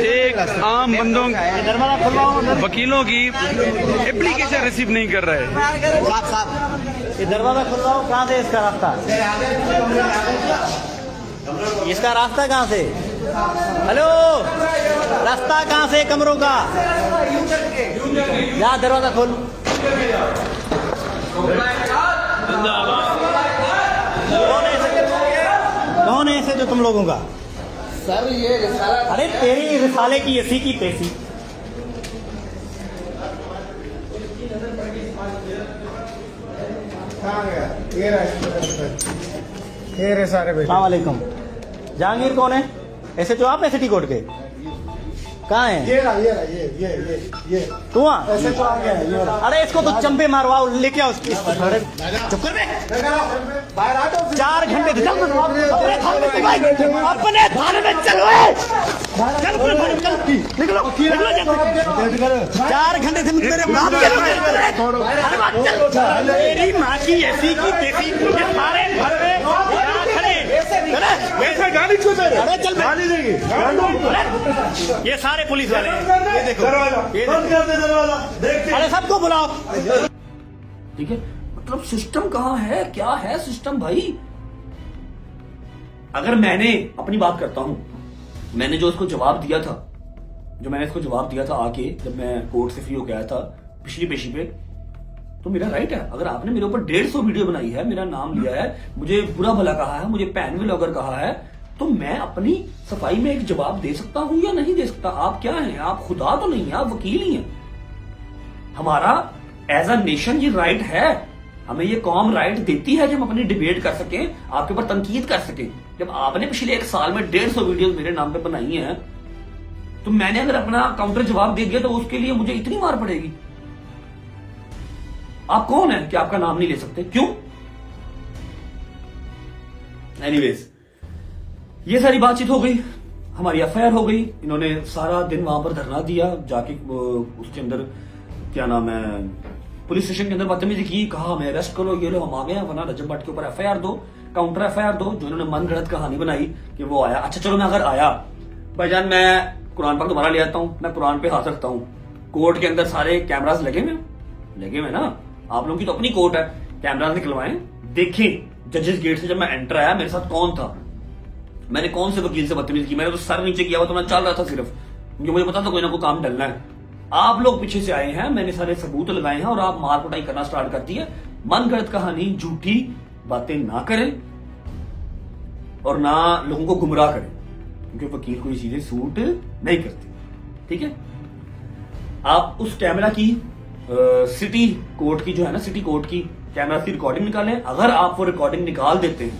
एक आम बंदों वकीलों की एप्लीकेशन रिसीव नहीं कर रहा है। ये दरवाजा खुल रहा हो, कहाँ से इसका रास्ता, इसका रास्ता कहाँ से, हेलो रास्ता कहाँ से कमरों का, या दरवाजा खोल। कौन है ऐसे जो तुम लोगों का सर ये रिसाला, अरे तेरी रिसाले की एसी की तेसी। ये रे सारे बेटे। अस्सलाम वालेकुम। जहांगीर कौन है, ऐसे जो आप है सिटी कोर्ट के, कहाँ है? ये तू वहाँ? ऐसे तो आ गया है, ये रहा। अरे इसको तो चंपे मारवाओ, लेके आओ उसकी। चुप कर बे। 4 घंटे अपने थाने में चलो, चल निकलो 4 घंटे से मेरे बाप के मेरी माँ की ऐसी की तेसी, ये सारे घर में वैसे गाली क्यों दे रहे? अरे चल गाली देंगे, ये सारे पुलिस वाले हैं, ये देखो बंद कर दे दरवाजा, देखते अरे सबको बुलाओ। ठीक है, मतलब सिस्टम कहाँ है, क्या है सिस्टम भाई। अगर मैंने अपनी बात करता हूं, मैंने जो इसको जवाब दिया था, आके जब मैं कोर्ट से फ्री होकर आया था पिछली पेशी पे, तो मेरा राइट है। अगर आपने मेरे ऊपर 150 वीडियो बनाई है, मेरा नाम लिया है, मुझे बुरा भला कहा है, मुझे पैन व्लॉगर कहा है, तो मैं अपनी सफाई में एक जवाब दे सकता हूं या नहीं दे सकता। आप क्या हैं, आप खुदा तो नहीं है, आप वकील ही हैं। हमारा एज अ नेशन ये राइट है, हमें ये कौम राइट देती है कि हम अपनी डिबेट कर सकें, आपके ऊपर तनकीद कर सकें। जब आपने पिछले 1 साल में 150 वीडियोस मेरे नाम पे बनाई हैं, तो मैंने अगर अपना काउंटर जवाब दे दिया तो उसके लिए मुझे इतनी मार पड़ेगी। आप कौन है कि आपका नाम नहीं ले सकते, क्यों? एनीवेज ये सारी बातचीत हो गई, हमारी FIR हो गई। इन्होंने सारा दिन वहां पर धरना दिया, जाके उसके अंदर क्या नाम है, पुलिस स्टेशन के अंदर बदतमीजी की, कहा हमें अरेस्ट करो, ये लो हम आ गए हैं, वरना रजब भट्ट के ऊपर FIR दो, काउंटर FIR दो। जो इन्होंने मनगढ़ंत कहानी बनाई कि वो आया, अच्छा चलो मैं अगर आया, भाईजान मैं कुरान पाक दोबारा ले आता हूँ, मैं कुरान पे हाथ रखता हूँ, कोर्ट के अंदर सारे कैमरास लगे हुए ना, आप लोगों की तो अपनी कोर्ट है, कैमरास निकलवाएं, देखें जजेस गेट से जब मैं एंटर आया मेरे साथ कौन था, मैंने कौन से वकील से बदतमीजी की, मैंने तो सर नीचे किया हुआ, तो मैं चल रहा था सिर्फ, क्योंकि मुझे पता था कोई ना कोई काम डलना है। आप लोग पीछे से आए हैं, मैंने सारे सबूत लगाए हैं और आप मार कुटाई करना स्टार्ट कर दी है। मनगढ़ंत कहानी, झूठी बातें ना करें और ना लोगों को गुमराह करें, क्योंकि वकील को ये चीजें सूट नहीं करती। ठीक है, आप उस कैमरा की सिटी कोर्ट की जो है ना, सिटी कोर्ट की कैमरा की रिकॉर्डिंग निकालें। अगर आप वो रिकॉर्डिंग निकाल देते हैं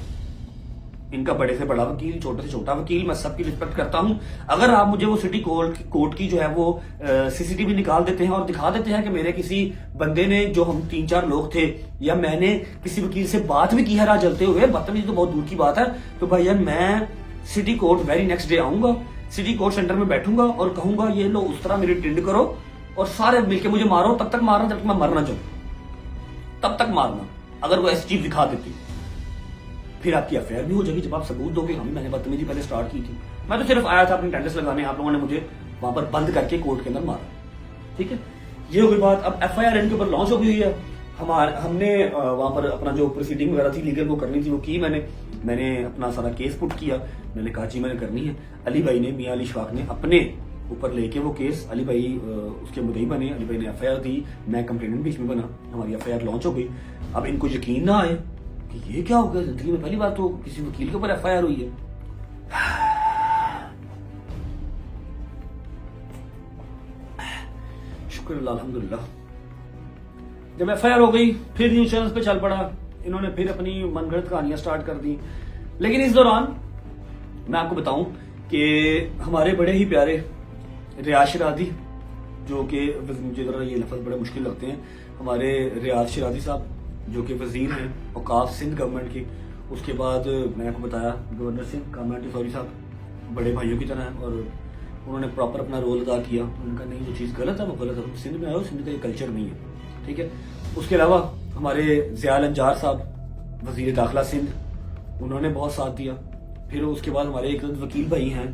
इनका बड़े से बड़ा वकील, छोटे से छोटा वकील, मैं सबकी रिस्पेक्ट करता हूं। अगर आप मुझे वो सिटी कोर्ट की जो है वो सीसीटीवी निकाल देते हैं और दिखा देते हैं कि मेरे किसी बंदे ने, जो हम 3-4 लोग थे, या मैंने किसी वकील से बात भी की है राह जलते हुए, बदतमीजी तो बहुत दूर की बात है, तो भाई यार मैं city court very next day आऊंगा, सिटी कोर्ट सेंटर में बैठूंगा और कहूंगा ये लो उस तरह मेरी टेंड करो और सारे मिलके मुझे मारो, तब तक मारना जब तक मैं मरना चाहूं, तब तक मारना। अगर वो ऐसी चीज दिखा देती फिर आपकी अफेयर भी हो जाएगी जब आप सबूत दोगे हम मैंने बदतमीजी पहले स्टार्ट की थी। मैं तो सिर्फ आया था अपनी टेंडर्स लगाने, आप लोगों ने मुझे वहां पर बंद करके कोर्ट के अंदर मारा। ठीक है, ये हो गई बात। अब एफआईआर इनके ऊपर लॉन्च हो गई हुई है। हमने वहां पर अपना जो प्रोसीडिंग वगैरह थी लीगल वो करनी थी, वो की मैंने अपना सारा केस पुट किया। मैंने कहा जी मैंने करनी है। अली भाई ने, मियां अली शफाक ने अपने ऊपर लेके वो केस, अली भाई उसके मुद्दई बने, अली भाई ने एफआईआर दी, मैं कंप्लेनेंट बीच में बना, हमारी एफआईआर लॉन्च हो गई। अब इनको यकीन ना आए कि ये क्या हो गया, जिंदगी में पहली बार तो किसी वकील के ऊपर एफआईआर हुई है। शुक्र अल्हम्दुलिल्लाह। जब एफआईआर हो गई फिर न्यूज चैनल्स पे चल पड़ा, इन्होंने फिर अपनी मनगढ़ंत कहानियां स्टार्ट कर दी। लेकिन इस दौरान मैं आपको बताऊं कि हमारे बड़े ही प्यारे रियाज शरादी, जो कि मुझे जरा ये लफ्ज बड़े मुश्किल लगते हैं, हमारे रियाज शरादी साहब जो कि वजीर हैं औकाफ सिंध गवर्नमेंट की, उसके बाद मैंने आपको बताया गवर्नर सिंह कामाटी सॉरी साहब बड़े भाइयों की तरह हैं और उन्होंने प्रॉपर अपना रोल अदा किया। उनका नहीं, जो चीज़ गलत है वो गलत है, सिंध में आए हो, सिंध का ये कल्चर नहीं है। ठीक है, उसके अलावा हमारे ज़ियाल अंजार साहब वजीर दाखिला सिंध, उन्होंने बहुत साथ दिया। फिर उसके बाद हमारे एक वकील भाई हैं,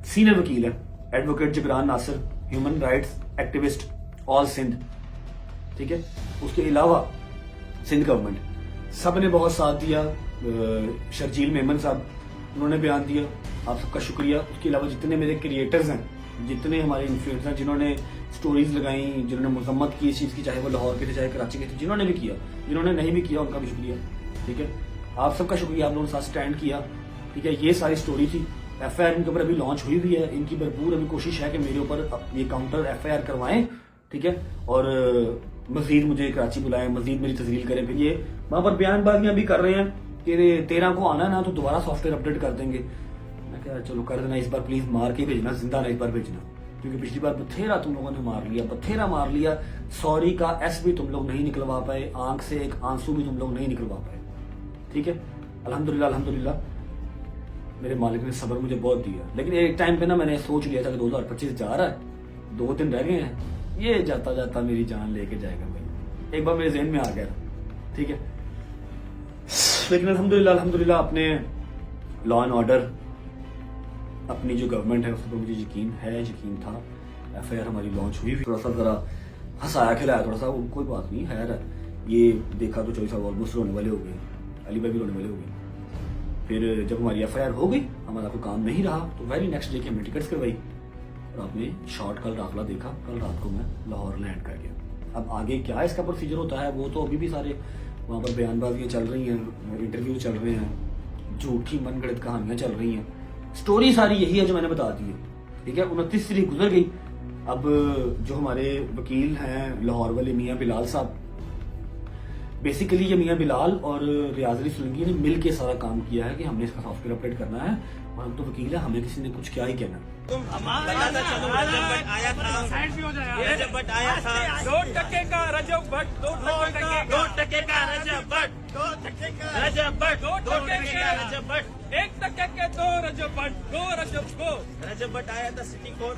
सीनियर वकील है, advocate Jabran Nasir, human rights activist all Sindh. ठीक है, उसके अलावा सिंध गवर्नमेंट सब ने बहुत साथ दिया। शर्जील मेमन साहब, उन्होंने बयान दिया, आप सबका शुक्रिया। उसके अलावा जितने मेरे क्रिएटर्स हैं, जितने हमारे इन्फ्लुएंसर हैं, जिन्होंने स्टोरीज लगाई, जिन्होंने मजम्मत की इस चीज़ की, चाहे वो लाहौर के थे चाहे कराची के थे, जिन्होंने भी किया, जिन्होंने नहीं भी किया उनका भी शुक्रिया। ठीक है, आप सबका शुक्रिया, आप लोगों ने साथ स्टैंड किया। ठीक है, ये सारी स्टोरी थी। एफआईआर इनके ऊपर अभी लॉन्च हुई हुई है, इनकी भरपूर अभी कोशिश है कि मेरे ऊपर ये काउंटर एफआईआर करवाएं। ठीक है, और मजीद मुझे कराची बुलाएं, मजीद मेरी तस्लील करें। फिर ये वहां पर बयानबाजियां भी कर रहे हैं कि 13 को आना ना तो दोबारा सॉफ्टवेयर अपडेट कर देंगे। मैं कहा चलो कर देना, इस बार प्लीज मार के भेजना, जिंदा ना इस बार भेजना, क्योंकि पिछली बार बथेरा तुम लोगों ने मार लिया, बथेरा मार लिया। सॉरी का एस भी तुम लोग नहीं निकलवा पाए, आंख से एक आंसू भी तुम लोग नहीं निकलवा पाए। ठीक है, अल्हम्दुलिल्लाह अल्हम्दुलिल्लाह मेरे मालिक ने सब्र मुझे बहुत दिया। लेकिन एक टाइम पे ना मैंने सोच लिया था कि 2025 जा रहा है, 2 दिन रह गए हैं, ये जाता जाता मेरी जान लेके जाएगा भाई, एक बार मेरे जहन में आ गया। ठीक है, लेकिन अल्हम्दुलिल्लाह अल्हम्दुलिल्लाह अपने लॉ एंड ऑर्डर, अपनी जो गवर्नमेंट है उस पर मुझे यकीन है, यकीन था। एफआईआर हमारी लॉन्च हुई, थोड़ा सा जरा हंसाया खिलाया थोड़ा सा, कोई बात नहीं, खैर ये देखा तो 24 साल ऑलमोस्ट रोने वाले हो गए, अली भाई भी रोने वाले हो गए। फिर जब हमारी एफआईआर हो गई, हमारा कोई काम नहीं रहा, तो वेरी नेक्स्ट डे की हमने टिकट्स करवाई और आपने शॉर्ट कल दाखिला देखा, कल रात को मैं लाहौर लैंड कर गया। अब आगे क्या इसका प्रोसीजर होता है वो तो अभी भी सारे वहाँ पर बयानबाजियाँ चल रही हैं, इंटरव्यू चल रहे हैं, झूठी मनगढ़ंत कहानियाँ चल रही हैं, स्टोरी सारी यही है जो मैंने बता दी है। ठीक है, 29 तारीख गुजर गई। अब जो हमारे वकील हैं लाहौर वाले मियाँ बिलाल साहब, बेसिकली ये मियाँ बिलाल और रियाज अली सुलंगी ने मिल के सारा काम किया है कि हमने इसका सॉफ्टवेयर अपडेट करना है, और हम तो वकील है, हमें किसी ने कुछ क्या ही कहना। रजब भट्ट आया था, रजब भट्ट आया था, 2% का रजब भट्ट, 2% का रजब भट्ट, 2% का रजब भट्ट, 2% का रजब भट्ट, 1% के 2 रजब भट्ट, 2 रजब को रजब भट्ट आया था सिटी कोर्ट।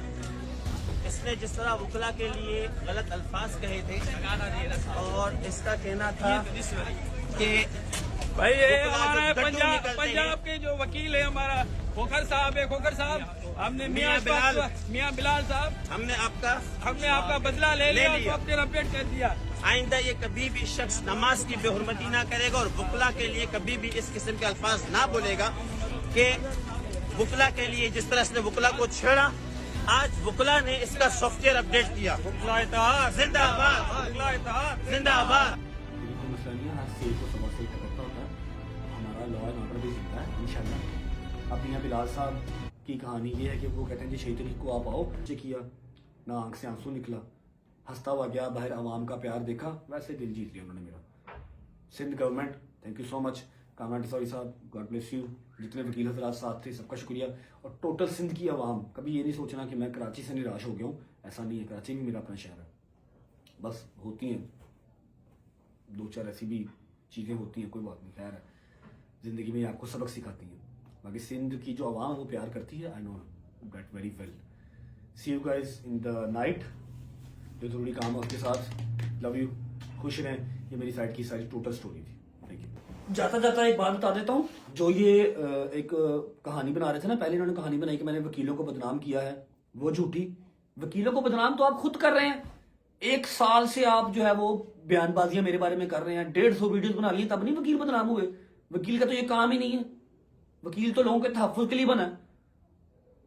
इसने जिस तरह वकला के लिए गलत अल्फाज कहे थे और इसका कहना था कि भाई ये वकला हमारा जो गड्ढू निकलते पंजाब हैं, के जो वकील है हमारा खोखर साहब है, खोखर साहब, हमने मियां बिलाल साहब, हमने आपका बदला ले लिया, सॉफ्टवेयर अपडेट कर दिया। आइंदा ये कभी भी शख्स नमाज की बेहुरमती ना करेगा और वकला के लिए कभी भी इस किस्म के अल्फाज ना बोलेगा कि वकला के लिए जिस तरह इसने वकला को छेड़ा, आज वकला ने इसका सॉफ्टवेयर अपडेट किया। जिंदाबाद, जिंदाबाद। कोई मसला नहीं है, हर सेल को सबक से टकरता होता है, हमारा लॉ एंड ऑर्डर भी जीता है इंशाल्लाह। अब मियां बिलाल साहब की कहानी ये है कि वो कहते हैं जी 6 तारीख को आप आओ, किया ना आंख से आंसू निकला, हंसता हुआ गया बाहर, आवाम का प्यार देखा, वैसे दिल जीत लिया उन्होंने मेरा। Sindh government thank you so much, Kamran Tessori sahab, god bless you, जितने वकील हजरात साथ थे सबका शुक्रिया। और टोटल सिंध की आवाम, कभी ये नहीं सोचना कि मैं कराची से निराश हो गया हूँ, ऐसा नहीं है। कराची भी मेरा अपना शहर है, बस होती हैं दो चार ऐसी भी चीज़ें होती हैं, कोई बात नहीं, खैर है, ज़िंदगी में आपको सबक सिखाती हैं। बाकी सिंध की जो आवाम वो प्यार करती है, I know that very well. See you guys in the night, जो ज़रूरी काम है उसके साथ। लव यू, खुश रहें। ये मेरी साइड की सारी टोटल स्टोरी थी। Thank you. जाता जाता एक बात बता देता हूँ, जो ये एक कहानी बना रहे थे ना, पहले इन्होंने कहानी बनाई कि मैंने वकीलों को बदनाम किया है, वो झूठी। वकीलों को बदनाम तो आप खुद कर रहे हैं। 1 साल से आप जो है वो बयानबाजियां मेरे बारे में कर रहे हैं, 150 वीडियोस बना ली, तब नहीं वकील बदनाम हुए। वकील का तो ये काम ही नहीं है, वकील तो लोगों के तहफ़्फ़ुज़ के लिए बना है।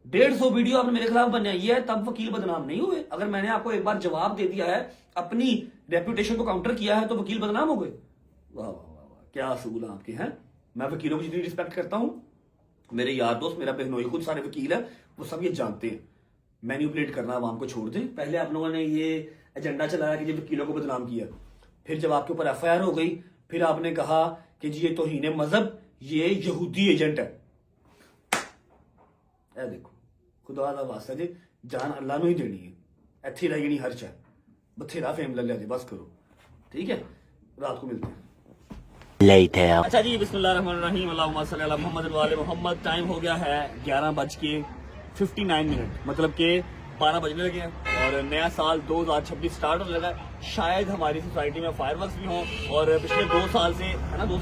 150 वीडियो आपने मेरे खिलाफ बनाई है, तब वकील बदनाम नहीं हुए। अगर मैंने आपको एक बार जवाब दे दिया है, अपनी रेपुटेशन को काउंटर किया है, तो वकील बदनाम हो गए। वाह वाह वाह वाह, क्या असूल आपके हैं। मैं वकीलों की जितनी रिस्पेक्ट करता हूं, मेरे यार दोस्त, मेरा बहनोई खुद सारे वकील है, वो सब ये जानते हैं। मैनिपुलेट करना आवाम को छोड़ दें। पहले आप लोगों ने ये एजेंडा चलाया कि जी वकीलों को बदनाम किया, फिर जब आपके ऊपर FIR हो गई, फिर आपने कहा कि जी ये तौहीन मजहब, ये यहूदी एजेंट है। ए देखो, खुदा दा वास्ता जी, जान अल्लाह ने ही देनी है, इत्थे रह गई हर चाह बथेरा फेम ले लिया जी, बस करो, ठीक है। रात को मिलते हैं। अच्छा जी, बिस्मिल्लाहिर्रहमानिर्रहीम, अल्लाहुम्मा सल्ली अला मुहम्मद व आले मुहम्मद। टाइम हो गया है 11:59, मतलब कि 12 बजने लगे हैं और नया साल 2026 स्टार्ट होने लगा है। शायद हमारी सोसाइटी में फायरवर्क्स भी हों, और पिछले 2 साल से, है ना 2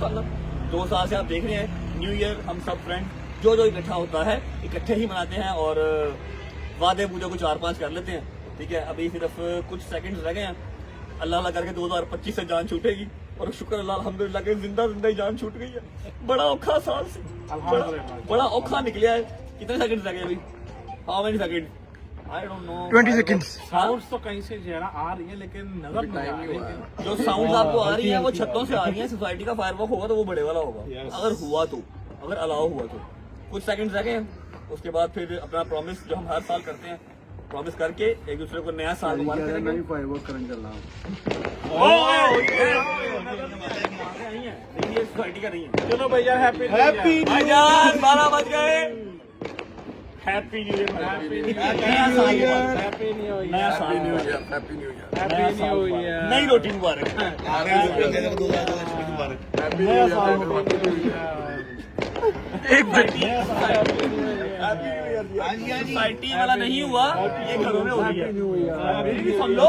साल से आप देख रहे हैं न्यू ईयर हम सब फ्रेंड जो इकट्ठा होता है इकट्ठे ही मनाते हैं, और वादे पूजा को 4-5 कर लेते हैं, ठीक है। अभी सिर्फ कुछ सेकंड्स रह गए हैं, अल्लाह अल्लाह करके 2025 से जान छूटेगी, और शुक्र अल्लाह अल्हम्दुलिल्लाह के जिंदा ही जान छूट गई है। बड़ा औखा साल से बड़ा औखा निकला है। कितने सेकंड्स रह गए अभी? How many second? I don't know, 20 seconds. Sounds तो कहीं से जो है ना आ रही है, लेकिन नजर नहीं आ रही है। जो साउंड आपको आ रही है वो छतों से आ रही है। सोसाइटी का फायरवर्क होगा तो वो बड़े वाला होगा, अगर हुआ तो, अगर अलाउ हुआ तो। कुछ सेकंड्स रह गए हैं, उसके बाद फिर अपना प्रॉमिस जो हम हर साल करते हैं, प्रॉमिस करके एक दूसरे को नया साल मुबारक करेंगे। ये सोसाइटी का नहीं है। चलो भैया, हैप्पी भाईजान 12 बज गए। हैप्पी न्यू ईयर, नया साल मुबारक, हैप्पी न्यू ईयर, नया साल हैप्पी न्यू मुबारक, year, happy new year, happy new year, नई रोटी मुबारक, सोसाइटी वाला नहीं हुआ, ये घरों में हो रही है। मेरी भी सुन लो,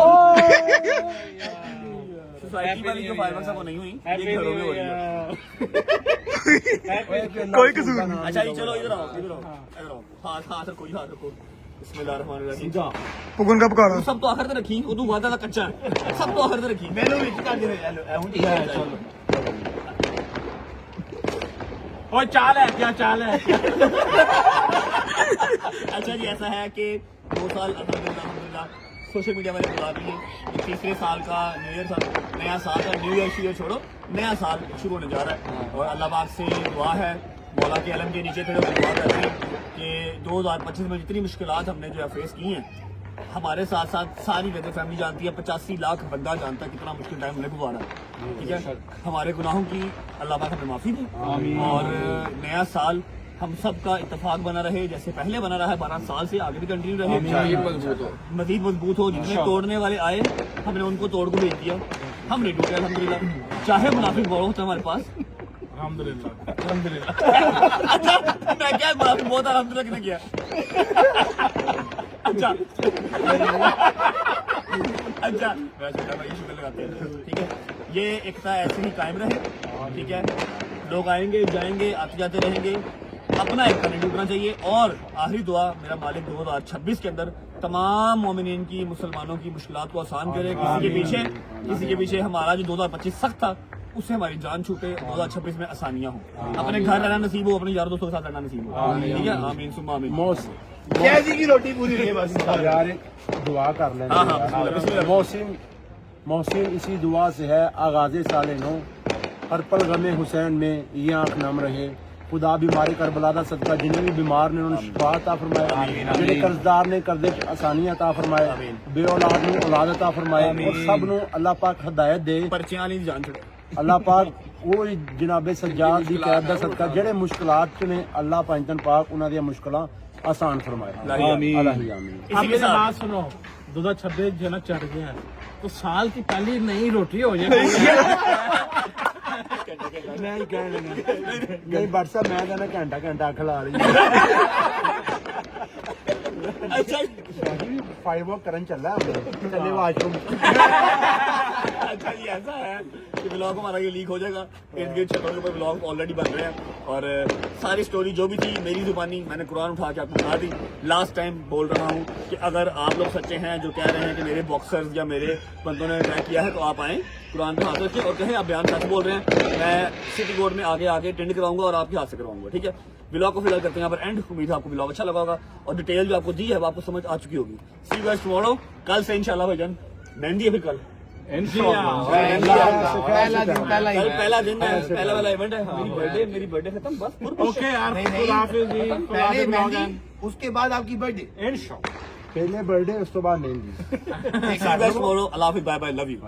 सोसाइटी वाली जो फायरवर्क्स है वो नहीं हुई, ये घरों में हो रही है। कोई कसूर नहीं। अच्छा जी, चलो इधर आओ, इधर आओ, इधर आओ। हाथ रखो, हाथ रखो। बिस्मिल्लाहिर्रहमानिर्रहीम। पुगन का पकाना सब तो आखिर तक रखी, उदू वादा कच्चा है, सब तो आखिर तक रखी। मैंने भी कर दिया। और चाल है क्या, चाल है? अच्छा जी, ऐसा है कि 2 साल अल्हम्दुलिल्लाह सोशल मीडिया वाले बुला रही है। 3रे साल का न्यू ईयर था, नया साल का न्यू ईयर छोड़ो, नया साल शुरू होने जा रहा है। और अल्लाह पाक से दुआ है, मौला के अलम के नीचे खड़े दुआ करते हैं कि 2025 में जितनी मुश्किलात हमने जो है फेस की हैं, हमारे साथ साथ सारी गदर फैमिली जानती है, 85 लाख बंदा जानता है कितना मुश्किल टाइम हमने गुजारा, ठीक है। हमारे गुनाहों की अल्लाह पाक हमें माफ़ी दे, और नया साल हम सब का इत्तेफाक बना रहे, जैसे पहले बना रहा है 12 साल से, आगे भी कंटिन्यू रहे, मजीद मजबूत हो। जितने तोड़ने वाले आए हमने उनको तोड़ को भेज दिया, हम नहीं टूटे अल्हम्दुलिल्लाह। चाहे मुनाफिक बहुत होता है हमारे पास, अल्हम्दुलिल्लाह। अच्छा मैं क्या मुनाफिक बहुत अल्हम्दुलिल्लाह किसने किया? अच्छा अच्छा, वैसे भाई शुक्र लगाते हैं, ठीक है। ये एकता ऐसे ही कायम रहे, ठीक है। लोग आएंगे जाएंगे, आते जाते रहेंगे, अपना एक नहीं टूटना चाहिए। और आखिरी दुआ, मेरा मालिक 2026 के अंदर तमाम मोमिनीन की, मुसलमानों की मुश्किलात को आसान करे। किसी के पीछे हमारा जो 2025 सख्त था, उससे हमारी जान छूटे, 2026 में आसानियां हो, अपने घर रहना नसीब हो, अपने यार दोस्तों के साथ रहना नसीब हो, ठीक है। आमीन सुम्मा आमीन। कैसी की रोटी पूरी नहीं बस यार एक दुआ कर लेना। मौसिम इसी दुआ से है, आगाज़े साले नो, हर पल गमे हुसैन में ये आंख नम रहे। खुदा बीमारी करबला दा सदका, जिन्हें भी बीमार ने उन्होंने शिफा अता फरमाए, जिहड़े कर्जदार ने कर्जे च आसानियां अता फरमाए, बे औलाद नूं औलाद अता फरमाए, और सब नूं अल्लाह पाक हिदायत दे। पर्चियां नहीं जान छुड़े। अल्लाह पाक ਉਹ ਜਨਾਬੇ ਸੱਜਾਦ ਦੀ ਕੈਦ ਦਾ ਸਦਕਾ ਜਿਹੜੇ ਮੁਸ਼ਕਲਾਤ ਚ ਨੇ ਅੱਲਾਹ ਪੰਜਤਨ ਪਾਕ ਉਹਨਾਂ ਦੀਆਂ ਮੁਸ਼ਕਲਾਂ ਆਸਾਨ फरमाए आमीन। अल्लाह आमीन। अब मेरी बात सुनो 2026 जना चढ़ गया तो साल की पहली नई रोटी हो जाए नहीं कहने नहीं व्हाट्सएप मैं कहना घंटा घंटा खिला रही अच्छा फाइव वर्क करन चल रहा है चले वाशरूम अच्छा ये ऐसा है कि ब्लॉग हमारा ये लीक हो जाएगा। इर्द गिर्द छतों के ऊपर ब्लॉग ऑलरेडी बन रहे हैं और सारी स्टोरी जो भी थी मेरी जुबानी मैंने कुरान उठा के आपको बता दी। लास्ट टाइम बोल रहा हूँ कि अगर आप लोग सच्चे हैं जो कह रहे हैं कि मेरे बॉक्सर्स या मेरे बंदों ने ट्रैक किया है तो आप आएँ कुरान पे हाथ रखिए और कहें आप बयान सच बोल रहे हैं। मैं सिटी कोर्ट में आगे आके टेंड कराऊंगा और आपके हाथ से करवाऊंगा। ठीक है ब्लॉग को फिलहाल करते हैं यहाँ पर एंड। उम्मीद है आपको ब्लॉग अच्छा लगा होगा और डिटेल जो आपको दी है वो आपको समझ आ चुकी होगी। सी यू गाइस टुमारो। कल से इंशाल्लाह भाईजान मेहंदी है फिर कल पहला दिन पहला कल पहला दिन है पहला वाला इवेंट है। मेरी बर्थडे खत्म बस ओके यार पहले मेहंदी उसके बाद आपकी बर्थडे पहले बर्थडे उस तो बाद नहीं टुमारो। अल्लाह हाफिज़ बाय बाय लव यू।